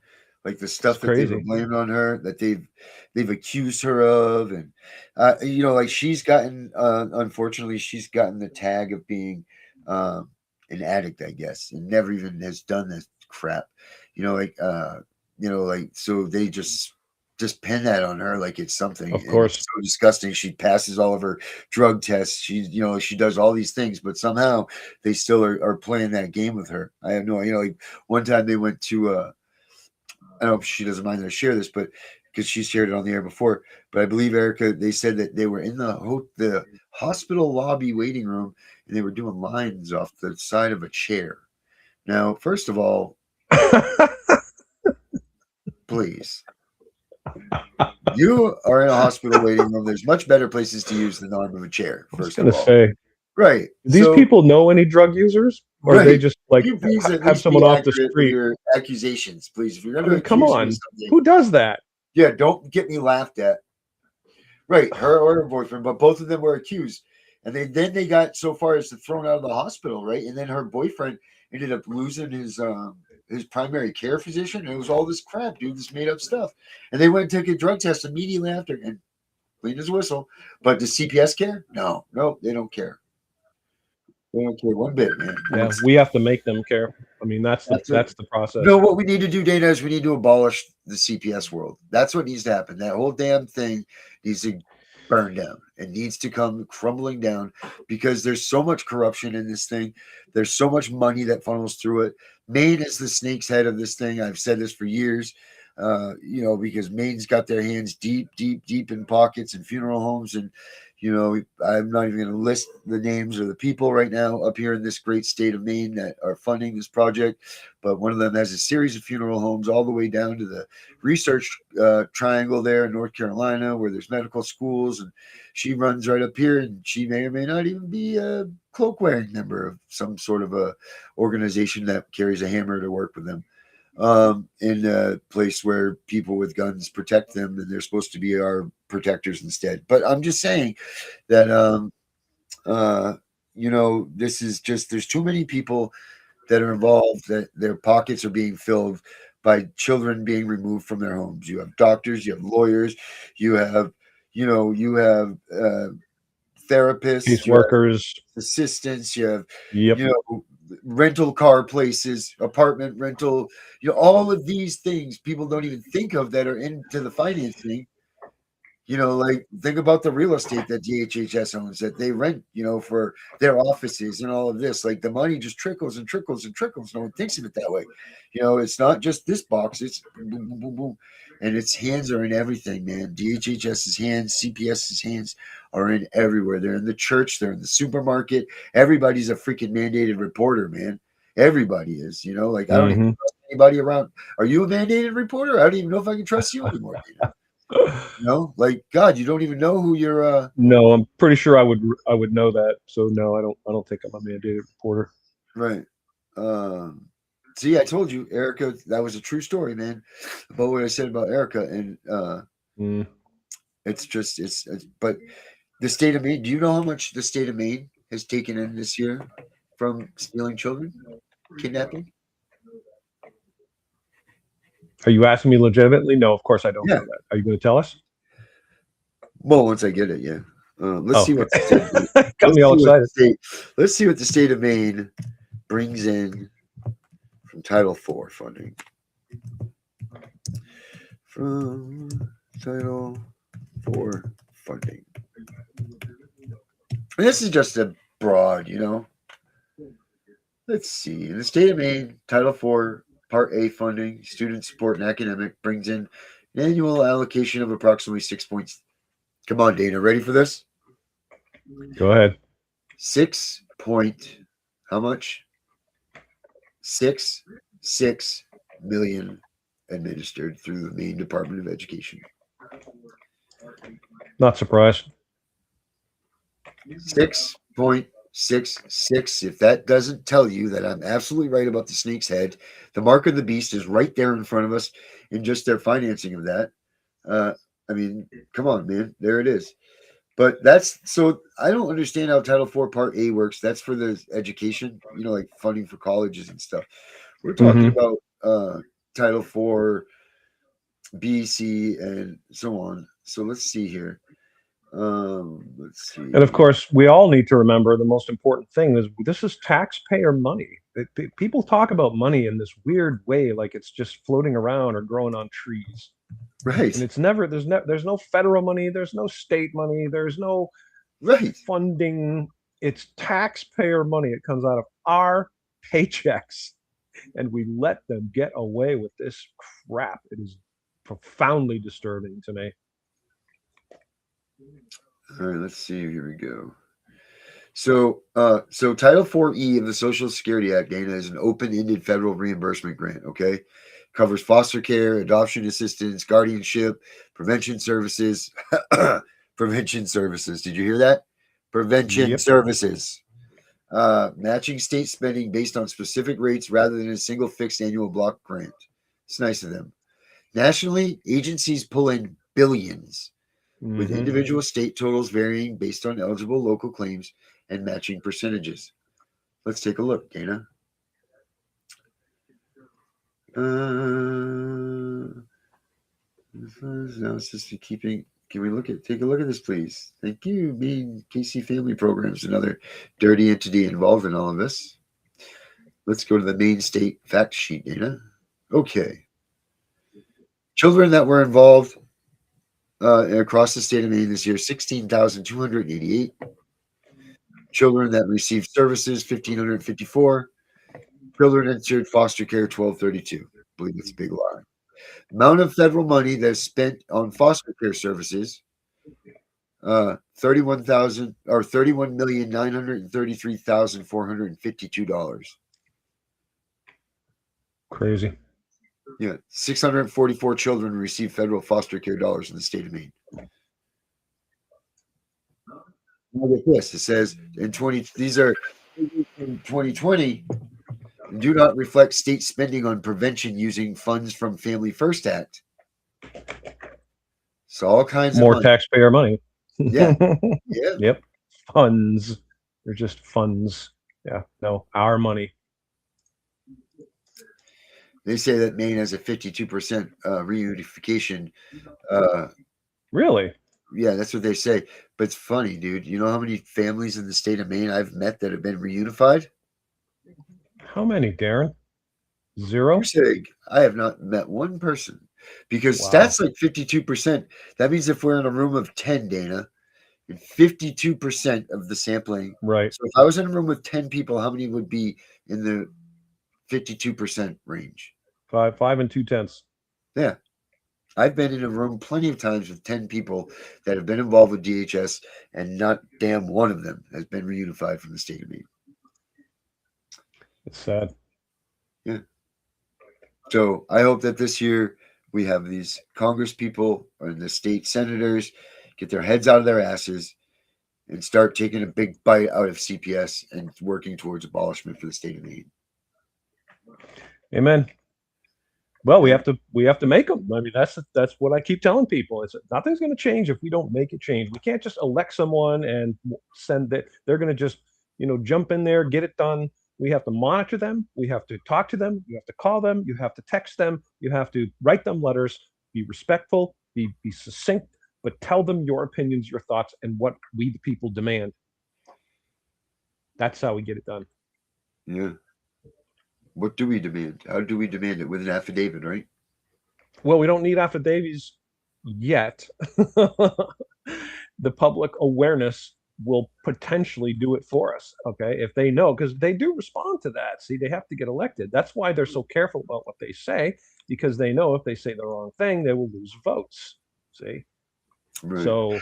Like the stuff that they were crazy. blaming on her, that they've accused her of, and like she's gotten, unfortunately, she's gotten the tag of being an addict, I guess, and never even has done this crap. So they just pin that on her like it's something. Of and course. it's so disgusting. She passes all of her drug tests. She does all these things, but somehow they still are playing that game with her. I have no, like one time they went to I don't know if she doesn't mind that I share this, but because she shared it on the air before, but I believe Erica, they said that they were in the hospital lobby waiting room and they were doing lines off the side of a chair. Now, first of all, please. You are in a hospital waiting room. There's much better places to use the arm of a chair. I was First going of to all, say, right? do these people know any drug users, or Right. they just like Can you please at have least someone be off the accurate with street? your accusations, please. If you're I going to mean, come accuse me on, of something, who does that? yeah, don't get me laughed at. Right, her or her boyfriend, but both of them were accused, and they got so far as to thrown out of the hospital, right? And then her boyfriend ended up losing his primary care physician. And it was all this crap, dude, this made up stuff. And they went and took a drug test immediately after and cleaned his whistle. But does CPS care? No, they don't care. They don't care one bit, man. Yeah, we have to make them care. I mean, that's the process. No, what we need to do, Dana, is we need to abolish the CPS world. That's what needs to happen. That whole damn thing needs to burn down. It needs to come crumbling down because there's so much corruption in this thing. There's so much money that funnels through it. Maine is the snake's head of this thing. I've said this for years. You know, because Maine's got their hands deep, deep, deep in pockets and funeral homes. And, you know, I'm not even going to list the names of the people right now up here in this great state of Maine that are funding this project. But one of them has a series of funeral homes all the way down to the research triangle there in North Carolina, where there's medical schools. And she runs right up here, and she may or may not even be a cloak wearing member of some sort of a organization that carries a hammer to work with them, in a place where people with guns protect them, and they're supposed to be our protectors instead. But I'm just saying that, you know, this is just, there's too many people that are involved, that their pockets are being filled by children being removed from their homes. You have doctors, you have lawyers, you have, you know, you have therapists, you have Caseworkers. assistants, you have, Yep. you know, rental car places, apartment rental, you know, all of these things people don't even think of that are into the financing. You know, like, think about the real estate that DHHS owns, that they rent, you know, for their offices and all of this. Like, the money just trickles and trickles and trickles. No one thinks of it that way. You know, it's not just this box, it's boom, boom, boom, boom, boom. And its hands are in everything, man. DHHS's hands, CPS's hands are in everywhere. They're in the church, they're in the supermarket. Everybody's a freaking mandated reporter, man. Everybody is, you know, like, I don't even trust anybody around. Are you a mandated reporter? I don't even know if I can trust you anymore, Dana. You know, like, God, you don't even know who you're No, I'm pretty sure I would know that. So no, I don't think I'm a mandated reporter. right. See, I told you, Erica, that was a true story, man, about what I said about Erica. And Mm. it's just, it's but the state of Maine, do you know how much the state of Maine has taken in this year from stealing children, kidnapping? Are you asking me legitimately? No, of course I don't Yeah. know that. Are you going to tell us? Well, once I get it, yeah. Let's Oh, see what the state of Maine, got me all excited. let's see what the state of Maine brings in from Title IV funding. From Title IV funding. And this is just a broad, you know. Let's see. In the state of Maine, Title IV Part A funding, student support and academic, brings in an annual allocation of approximately 6 points. Come on, Dana, ready for this? Go ahead. 6 point, how much? 6 million administered through the Maine Department of Education. Not surprised. 6.66. If that doesn't tell you that I'm absolutely right about the snake's head, the mark of the beast is right there in front of us in just their financing of that. I mean, come on, man. There it is. But that's, so I don't understand how Title IV Part A works. That's for the education, you know, like funding for colleges and stuff. We're talking about Title IV B, C, and so on. So let's see here. Let's see. And of course, we all need to remember the most important thing is this is taxpayer money. People talk about money in this weird way, like it's just floating around or growing on trees. Right. And it's never, there's no federal money, there's no state money, there's no Right. funding. It's taxpayer money. It comes out of our paychecks, and we let them get away with this crap. It is profoundly disturbing to me. All right, let's see. Here we go. So Title IV-E of the Social Security Act, Dana, is an open-ended federal reimbursement grant. Okay, covers foster care, adoption assistance, guardianship, prevention services. Prevention services. Did you hear that? Prevention services. Matching state spending based on specific rates rather than a single fixed annual block grant. It's nice of them. Nationally, agencies pull in billions, with individual state totals varying based on eligible local claims and matching percentages. Let's take a look, Dana. Now it's just keeping. Can we take a look at this, please? Thank you. Maine KC Family Programs, another dirty entity involved in all of this. Let's go to the Maine State fact sheet, Dana. Okay. Children that were involved across the state of Maine this year, 16,288. Children that received services, 1,554. Children entered foster care, 1,232. I believe it's a big lie. Amount of federal money that's spent on foster care services, 31,933,452. Crazy. Yeah, 644 children receive federal foster care dollars in the state of Maine. Look at this. It says these are in 2020 do not reflect state spending on prevention using funds from Family First Act. So all kinds of More money. taxpayer money. Yeah. Yeah. Yep. Funds. They're just funds. Yeah. No, our money. They say that Maine has a 52% reunification. Really? Yeah, that's what they say. But it's funny, dude. You know how many families in the state of Maine I've met that have been reunified? How many, Darren? Zero? Goose egg. I have not met one person because Wow. stats like 52%. That means if we're in a room of 10, Dana, and 52% of the sampling. Right. So if I was in a room with 10 people, how many would be in the 52% range? 5 and 2/10. Yeah. I've been in a room plenty of times with 10 people that have been involved with DHS, and not damn one of them has been reunified from the state of Maine. It's sad. Yeah. So I hope that this year we have these Congress people and the state senators get their heads out of their asses and start taking a big bite out of CPS and working towards abolishment for the state of Maine. Amen. Well, we have to make them. I mean, that's what I keep telling people. It's nothing's going to change if we don't make it change. We can't just elect someone and send that. They're going to just jump in there, get it done. We have to monitor them. We have to talk to them. You have to call them. You have to text them. You have to write them letters. Be respectful. Be succinct, but tell them your opinions, your thoughts, and what we the people demand. That's how we get it done. Yeah. What do we demand? How do we demand it? With an affidavit, right? Well, we don't need affidavits yet. The public awareness will potentially do it for us. Okay. If they know, because they do respond to that. See, they have to get elected. That's why they're so careful about what they say, because they know if they say the wrong thing, they will lose votes. See? Right. So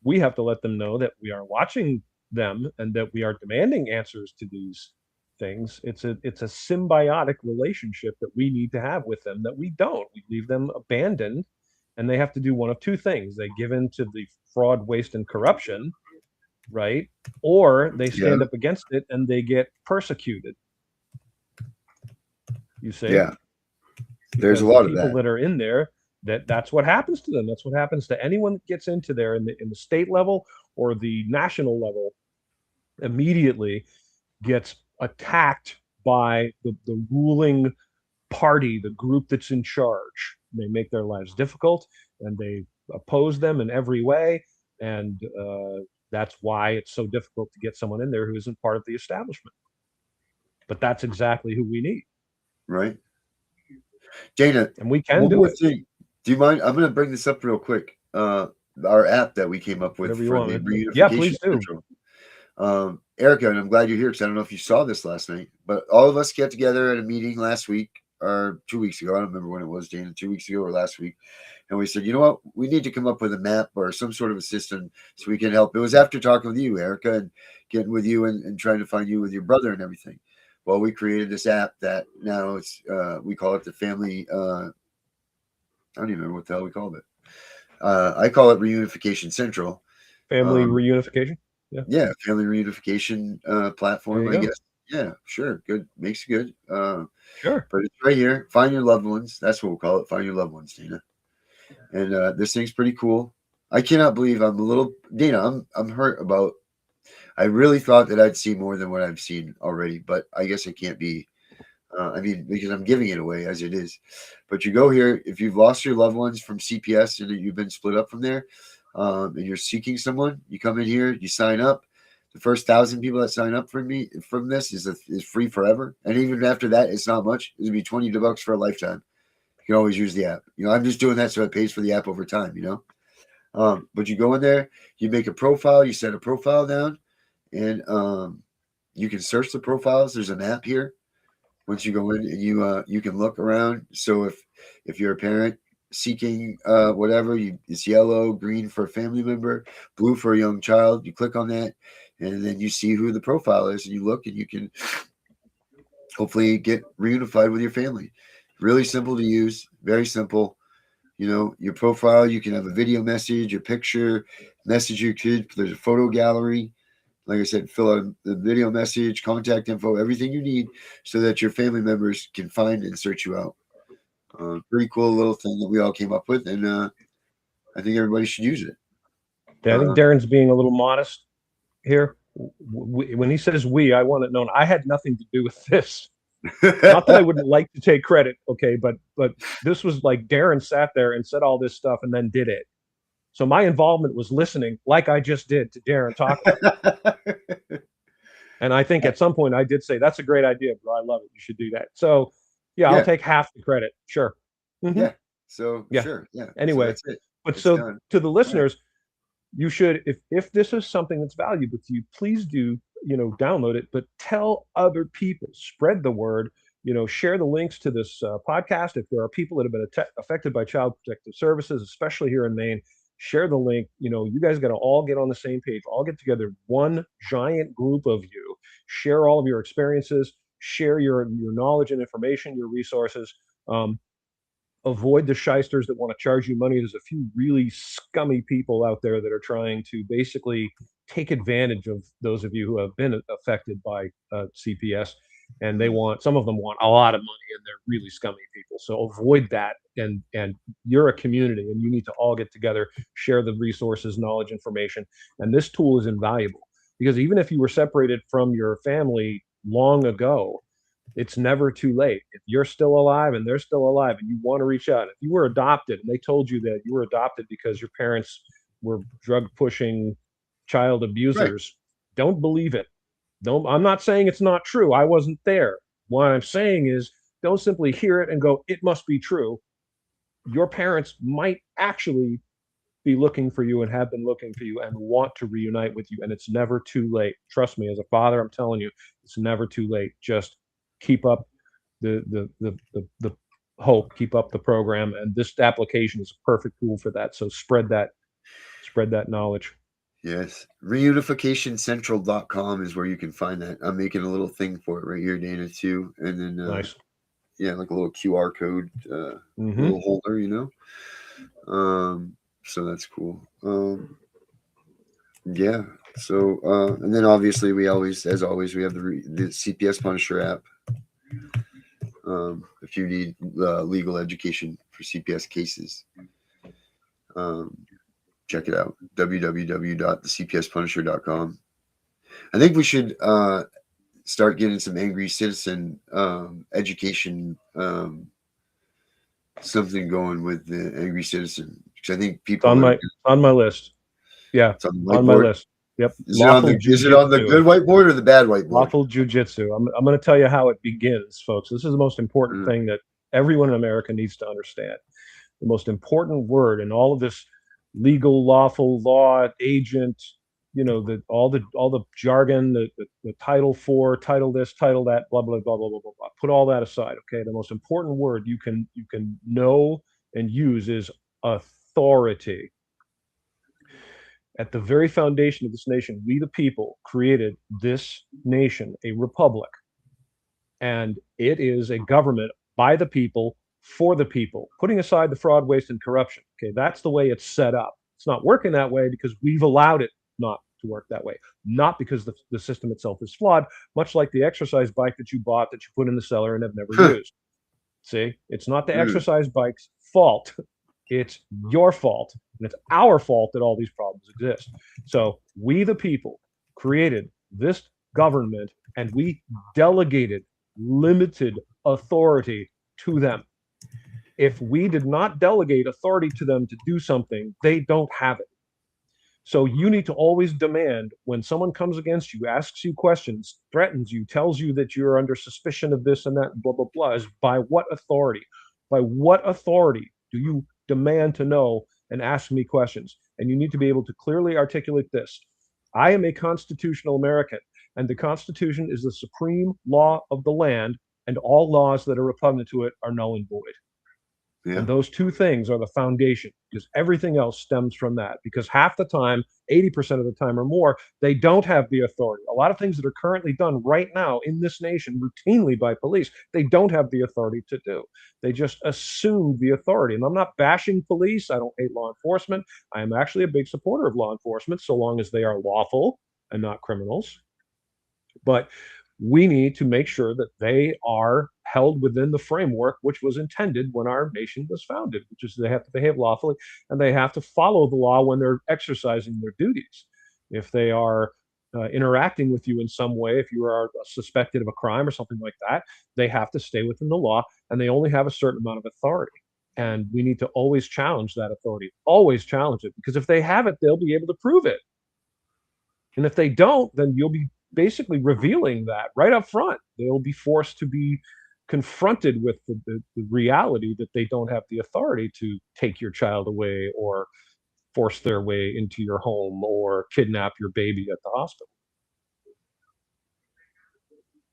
we have to let them know that we are watching them and that we are demanding answers to these things. It's a symbiotic relationship that we need to have with them that we don't. We leave them abandoned, and they have to do one of two things. They give in to the fraud, waste, and corruption, right? Or they stand up against it and they get persecuted. You see? Yeah. There's a lot of people that. that are in there, that's what happens to them. That's what happens to anyone that gets into there in the state level or the national level. Immediately gets attacked by the ruling party, the group that's in charge. They make their lives difficult and they oppose them in every way. And that's why it's so difficult to get someone in there who isn't part of the establishment. But that's exactly who we need. Right. Dana, and we can one do more it. thing. Do you mind? I'm going to bring this up real quick. Our app that we came up with Whatever you for want, the man. reunification. Yeah, please do. Central. Erica, and I'm glad you're here because I don't know if you saw this last night, but all of us get together at a meeting last week or 2 weeks ago. I don't remember when it was, Dana, 2 weeks ago or last week. And we said, you know what? We need to come up with a map or some sort of a system so we can help. It was after talking with you, Erica, and getting with you and trying to find you with your brother and everything. Well, we created this app that now it's we call it the family. I don't even remember what the hell we called it. I call it Reunification Central. Family reunification. Yeah, family reunification platform, I go. guess. Yeah, sure. Good. Makes good. Sure. But it's right here. Find your loved ones. That's what we'll call it. Find your loved ones, Dana. And this thing's pretty cool. I cannot believe I'm a little Dana. I'm hurt about. I really thought that I'd see more than what I've seen already, but I guess it can't be. I mean, because I'm giving it away as it is. But you go here if you've lost your loved ones from CPS and you've been split up from there. And you're seeking someone, you come in here, you sign up. The first 1,000 people that sign up from this is free forever, and even after that, it's not much. It's gonna be $20 for a lifetime. You can always use the app. I'm just doing that so it pays for the app over time. But you go in there, you make a profile, you set a profile down, and you can search the profiles. There's a map here. Once you go in, and you can look around. So if you're a parent, seeking whatever, it's yellow, green for a family member, blue for a young child. You click on that, and then you see who the profile is, and you look, and you can hopefully get reunified with your family. Really simple to use, very simple. You know, your profile, you can have a video message, a picture, message your kid. There's a photo gallery. Like I said, fill out the video message, contact info, everything you need so that your family members can find and search you out. Pretty cool little thing that we all came up with, and I think everybody should use it. Yeah, I think Darren's being a little modest here. When he says we, I want it known I had nothing to do with this. Not that I wouldn't like to take credit, okay, but this was like Darren sat there and said all this stuff and then did it. So my involvement was listening, like I just did, to Darren talk about it. And I think at some point I did say, "That's a great idea, bro. I love it. You should do that." So yeah, I'll take half the credit. Sure. Yeah. So Yeah. sure. Yeah. Anyway, so that's it. but It's so done. to the listeners, you should, if this is something that's valuable to you, please do, download it, but tell other people, spread the word, share the links to this podcast. If there are people that have been affected by Child Protective Services, especially here in Maine, share the link. You guys got to all get on the same page, all get together, one giant group of you, share all of your experiences, share your knowledge and information, your resources. Avoid the shysters that want to charge you money. There's a few really scummy people out there that are trying to basically take advantage of those of you who have been affected by CPS, and some of them want a lot of money, and they're really scummy people. So avoid that, and you're a community, and you need to all get together, share the resources, knowledge, information, and this tool is invaluable because even if you were separated from your family long ago, it's never too late. If you're still alive and they're still alive and you want to reach out, if you were adopted and they told you that you were adopted because your parents were drug pushing child abusers, don't believe it. I'm not saying it's not true. I wasn't there. What I'm saying is don't simply hear it and go, it must be true. Your parents might actually be looking for you and have been looking for you and want to reunite with you. And it's never too late. Trust me, as a father, I'm telling you, it's never too late. Just keep up the hope, keep up the program, and this application is a perfect tool for that. So spread that knowledge. Yes. Reunificationcentral.com is where you can find that. I'm making a little thing for it right here, Dana, too. And then Nice. Yeah, like a little QR code little holder, so that's cool. Yeah. So and then obviously we always, as always, we have the CPS Punisher app. If you need legal education for CPS cases, check it out, www.thecpspunisher.com. I think we should start getting some angry citizen education something going with the angry citizen, because I think people on my list. Yeah, it's on my list. Yep. Is it on the good whiteboard or the bad whiteboard? Lawful jujitsu. I'm going to tell you how it begins, folks. This is the most important thing that everyone in America needs to understand. The most important word in all of this legal, lawful, law, agent, all the jargon, the Title IV, title this, title that, blah blah blah blah blah blah. Put all that aside, okay? The most important word you can know and use is authority. At the very foundation of this nation, we the people created this nation, a republic, and it is a government by the people, for the people, putting aside the fraud, waste, and corruption. Okay, that's the way it's set up. It's not working that way because we've allowed it not to work that way, not because the system itself is flawed, much like the exercise bike that you bought that you put in the cellar and have never used. See, it's not the exercise bike's fault. It's your fault, and it's our fault that all these problems exist. So we, the people, created this government, and we delegated limited authority to them. If we did not delegate authority to them to do something, they don't have it. So you need to always demand, when someone comes against you, asks you questions, threatens you, tells you that you're under suspicion of this and that, blah, blah, blah, is by what authority? By what authority do you demand to know and ask me questions? And you need to be able to clearly articulate this. I am a constitutional American, and the Constitution is the supreme law of the land, and all laws that are repugnant to it are null and void. Yeah. And those two things are the foundation because everything else stems from that. Because half the time, 80% of the time or more, they don't have the authority. A lot of things that are currently done right now in this nation routinely by police, they don't have the authority to do. They just assume the authority. And I'm not bashing police. I don't hate law enforcement. I am actually a big supporter of law enforcement so long as they are lawful and not criminals. But we need to make sure that they are held within the framework which was intended when our nation was founded, which is they have to behave lawfully and they have to follow the law when they're exercising their duties. If they are interacting with you in some way, if you are suspected of a crime or something like that, they have to stay within the law and they only have a certain amount of authority. And we need to always challenge that authority, always challenge it, because if they have it, they'll be able to prove it. And if they don't, then you'll be basically revealing that right up front. They'll be forced to be confronted with the reality that they don't have the authority to take your child away or force their way into your home or kidnap your baby at the hospital.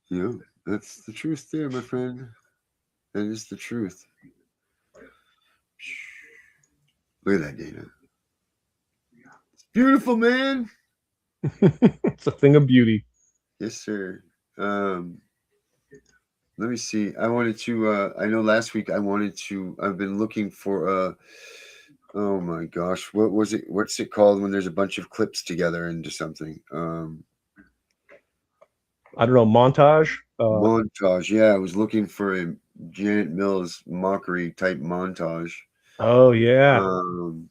Yeah, that's the truth there, my friend. That is the truth. Look at that, Dana. It's beautiful, man. It's a thing of beauty. Yes, sir. Let me see. I wanted to. I know last week I wanted to. I've been looking for. Oh my gosh, what was it? What's it called when there's a bunch of clips together into something? I don't know, montage. Montage. Yeah, I was looking for a Janet Mills mockery type montage. Oh yeah, Um,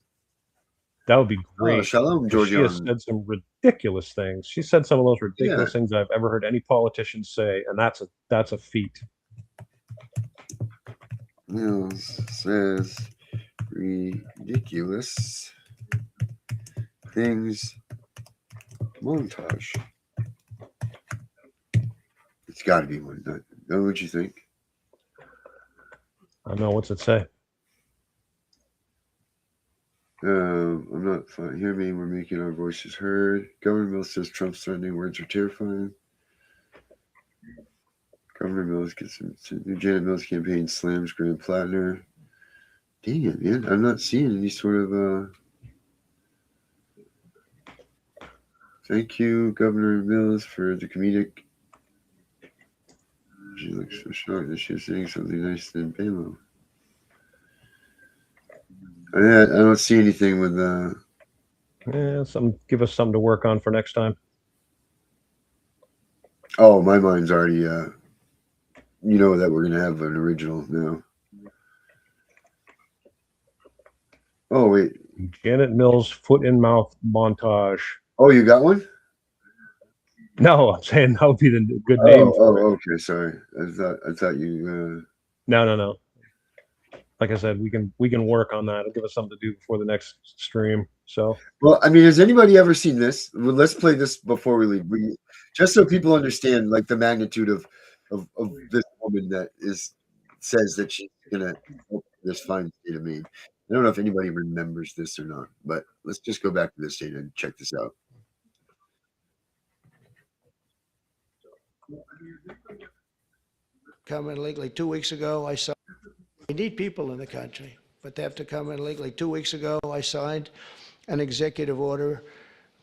that would be oh, great. Shalom, Because she has Georgian. said some ridiculous things. She said some of those Yeah, ridiculous things I've ever heard any politician say, and that's a feat. Mills says ridiculous things montage. It's got to be one. Know what you think? I don't know what's it say. I'm not fine. Hear me. We're making our voices heard. Governor Mills says Trump's threatening words are terrifying. Governor Mills gets new Janet Mills campaign slams Graham Plattner. Dang it, man! I'm not seeing any sort of. Thank you, Governor Mills, for the comedic. She looks so shocked that she was saying something nice than Balo. I don't see anything with. Yeah, give us something to work on for next time. Oh, my mind's already. You know that we're gonna have an original now. Oh wait. Janet Mills foot in mouth montage. Oh, you got one? No, I'm saying that would be the good name for it. Okay. Sorry, I thought you. No. Like I said, we can work on that and give us something to do before the next stream. So, Well, I mean, has anybody ever seen this? Well, let's play this before we leave. Just so people understand, like the magnitude of this woman that says that she's gonna help this fine state of Maine. I don't know if anybody remembers this or not, but let's just go back to this data and check this out. Come in legally. 2 weeks ago, I saw. We need people in the country, but they have to come in legally. 2 weeks ago, I signed an executive order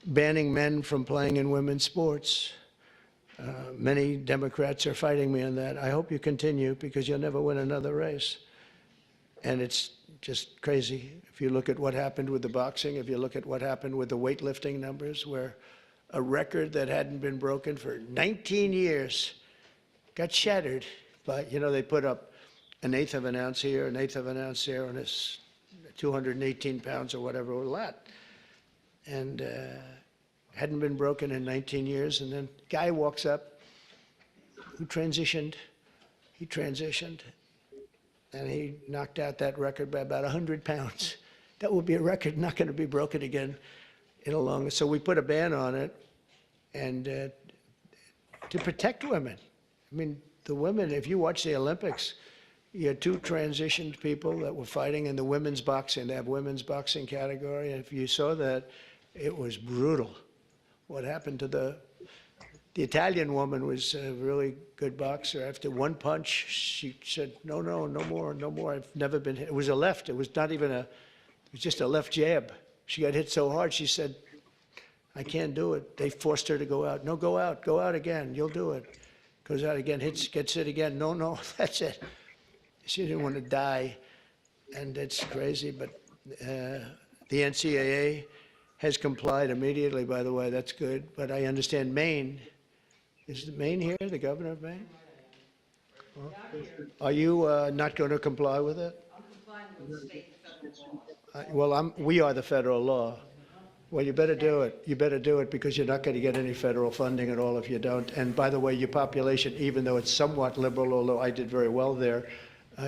banning men from playing in women's sports. Many Democrats are fighting me on that. I hope you continue because you'll never win another race. And it's just crazy. If you look at what happened with the boxing, if you look at what happened with the weightlifting numbers, where a record that hadn't been broken for 19 years got shattered. But, you know, they put up an eighth of an ounce here, an eighth of an ounce there, and it's 218 pounds or whatever, a lot. And hadn't been broken in 19 years. And then guy walks up who transitioned. He transitioned, and he knocked out that record by about 100 pounds. That will be a record not going to be broken again in a long. So we put a ban on it, and to protect women. I mean, the women, if you watch the Olympics, you had two transitioned people that were fighting in the women's boxing. They have women's boxing category. And if you saw that, it was brutal. What happened to The Italian woman was a really good boxer. After one punch, she said, no, no, no more, no more. I've never been hit. It was a left. It was not even it was just a left jab. She got hit so hard, she said, I can't do it. They forced her to go out. No, go out again. You'll do it. Goes out again, gets hit again. No, no, that's it. She didn't want to die, and it's crazy, but the NCAA has complied immediately, by the way. That's good. But I understand Maine. Is Maine here, the governor of Maine? Are you not going to comply with it? I'm complying with the state and federal law. Well, we are the federal law. Well, you better do it. You better do it because you're not going to get any federal funding at all if you don't. And by the way, your population, even though it's somewhat liberal, although I did very well there,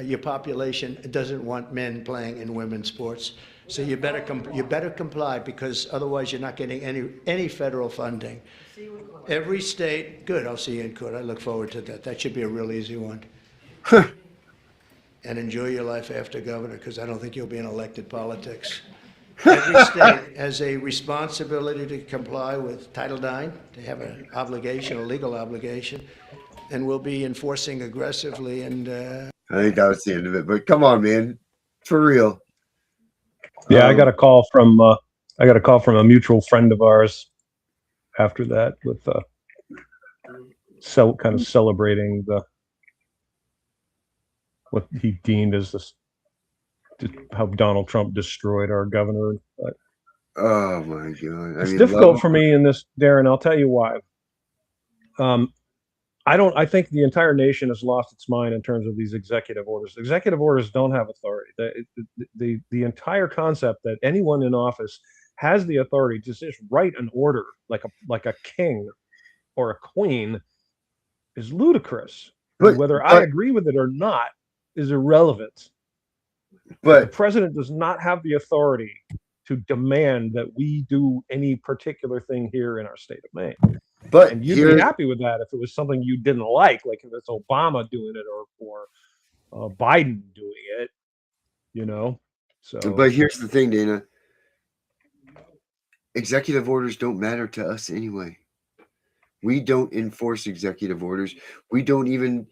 your population doesn't want men playing in women's sports. So you better comply because otherwise you're not getting any federal funding. Every state, good. I'll see you in court. I look forward to that. That should be a real easy one. And enjoy your life after governor because I don't think you'll be in elected politics. Every state has a responsibility to comply with Title IX. They have an obligation, a legal obligation, and we'll be enforcing aggressively. And I think that was the end of it. But come on, man, for real. Yeah, I got a call from a mutual friend of ours after that with kind of celebrating what he deemed as how Donald Trump destroyed our governor. But oh my God. It's difficult for me in this, Darren. I'll tell you why. I think the entire nation has lost its mind in terms of these executive orders. Executive orders don't have authority. The entire concept that anyone in office has the authority to just write an order like a king or a queen is ludicrous. But whether I agree with it or not is irrelevant. But the president does not have the authority to demand that we do any particular thing here in our state of Maine. And you'd be happy with that if it was something you didn't like if it's Obama doing it or Biden doing it, So, but here's the thing, Dana. Executive orders don't matter to us anyway. We don't enforce executive orders. We don't even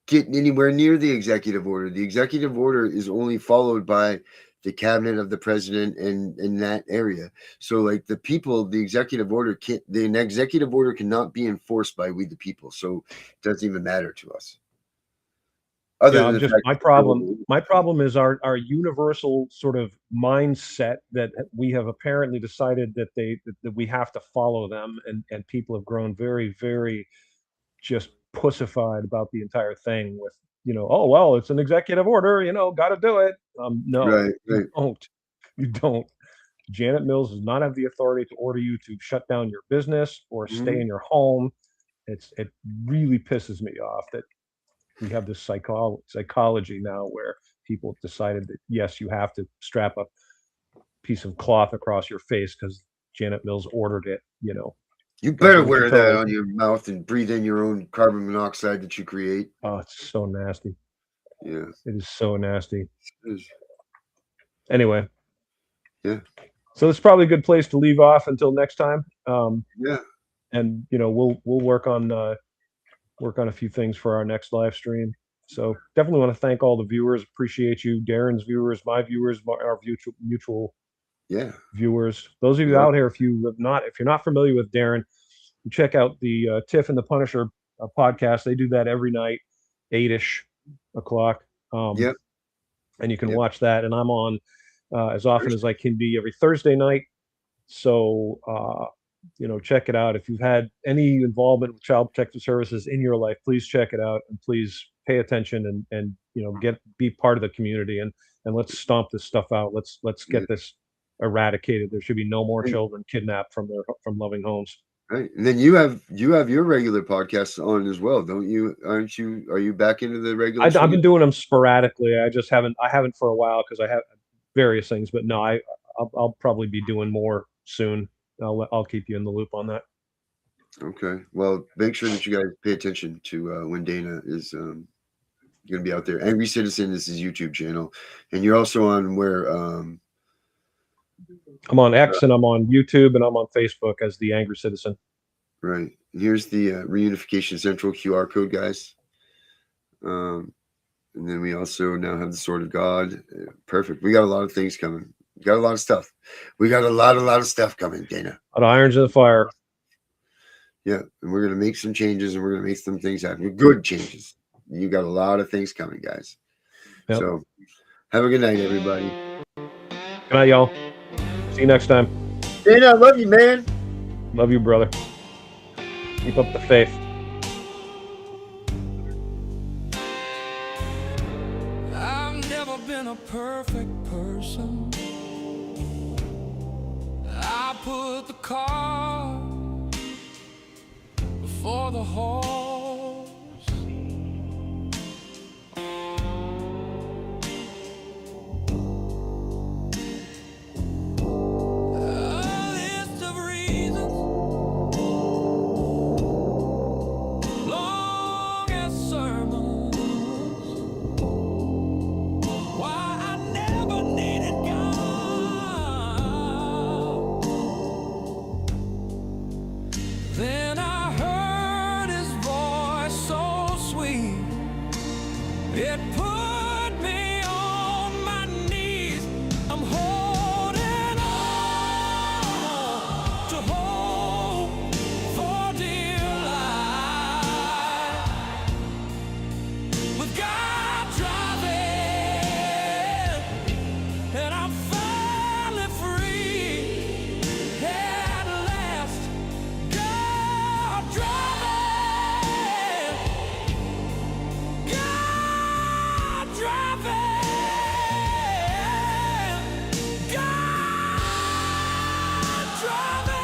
get anywhere near the executive order. The executive order is only followed by the cabinet of the president and in that area. So like the executive order cannot be enforced by we the people. So it doesn't even matter to us. My problem is our universal sort of mindset that we have apparently decided that we have to follow them, and people have grown very, very just pussified about the entire thing with, oh, well, it's an executive order, got to do it. No, right. You don't. Janet Mills does not have the authority to order you to shut down your business or stay in your home. It really pisses me off that we have this psychology now where people have decided that, yes, you have to strap a piece of cloth across your face because Janet Mills ordered it, You better wear that on your mouth and breathe in your own carbon monoxide that you create. Oh, it's so nasty. Yeah. It is so nasty. It is. Anyway. Yeah. So it's probably a good place to leave off until next time. Yeah. And we'll work on a few things for our next live stream. So definitely want to thank all the viewers. Appreciate you, Darren's viewers, my viewers, our mutual viewers. Those of you out here, if you're not familiar with Darren, you check out the Tiff and the Punisher podcast. They do that every night, 8-ish o'clock. And you can watch that. And I'm on as often as I can be every Thursday night. So check it out. If you've had any involvement with Child Protective Services in your life, please check it out and please pay attention and be part of the community and let's stomp this stuff out. Let's get this eradicated. There should be no more children kidnapped from loving homes. Right. And then you have your regular podcasts on as well, don't you? Are you back into the regular? I've been doing them sporadically. I haven't for a while because I have various things, but no, I'll probably be doing more soon. I'll keep you in the loop on that. Okay. Well, make sure that you guys pay attention to when Dana is going to be out there. Angry Citizen is his YouTube channel, and you're also on where? I'm on X and I'm on YouTube and I'm on Facebook as the Angry Citizen. Right. Here's the Reunification Central QR code, guys. And then we also now have the Sword of God. Perfect. We got a lot of things coming. We got a lot of stuff. We got a lot of stuff coming, Dana. A lot of irons in the fire. Yeah, and we're gonna make some changes, and we're gonna make some things happen. Good changes. You got a lot of things coming, guys. Yep. So, have a good night, everybody. Good night, y'all. See you next time. Dana, I love you, man. Love you, brother. Keep up the faith. I've never been a perfect person. I put the cart before the horse. A list of reasons, long as sermons, why I never needed God. Then I heard his voice so sweet, it put me on my knees. I'm holding on to hope for dear life. With God driving, and I'm finally free at last. God driving, God driving, God driving.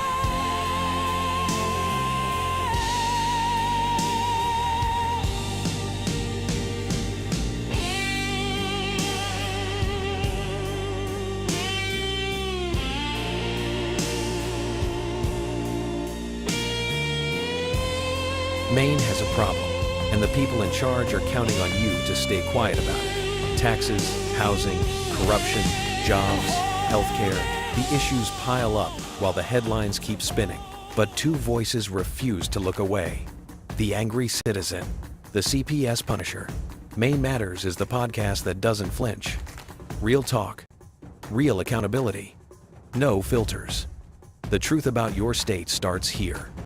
Maine has a problem, and the people in charge are counting on you to stay quiet about it. Taxes, housing, corruption, jobs, healthcare, the issues pile up while the headlines keep spinning. But two voices refuse to look away. The Angry Citizen, the CPS Punisher. Maine Matters is the podcast that doesn't flinch. Real talk, real accountability, no filters. The truth about your state starts here.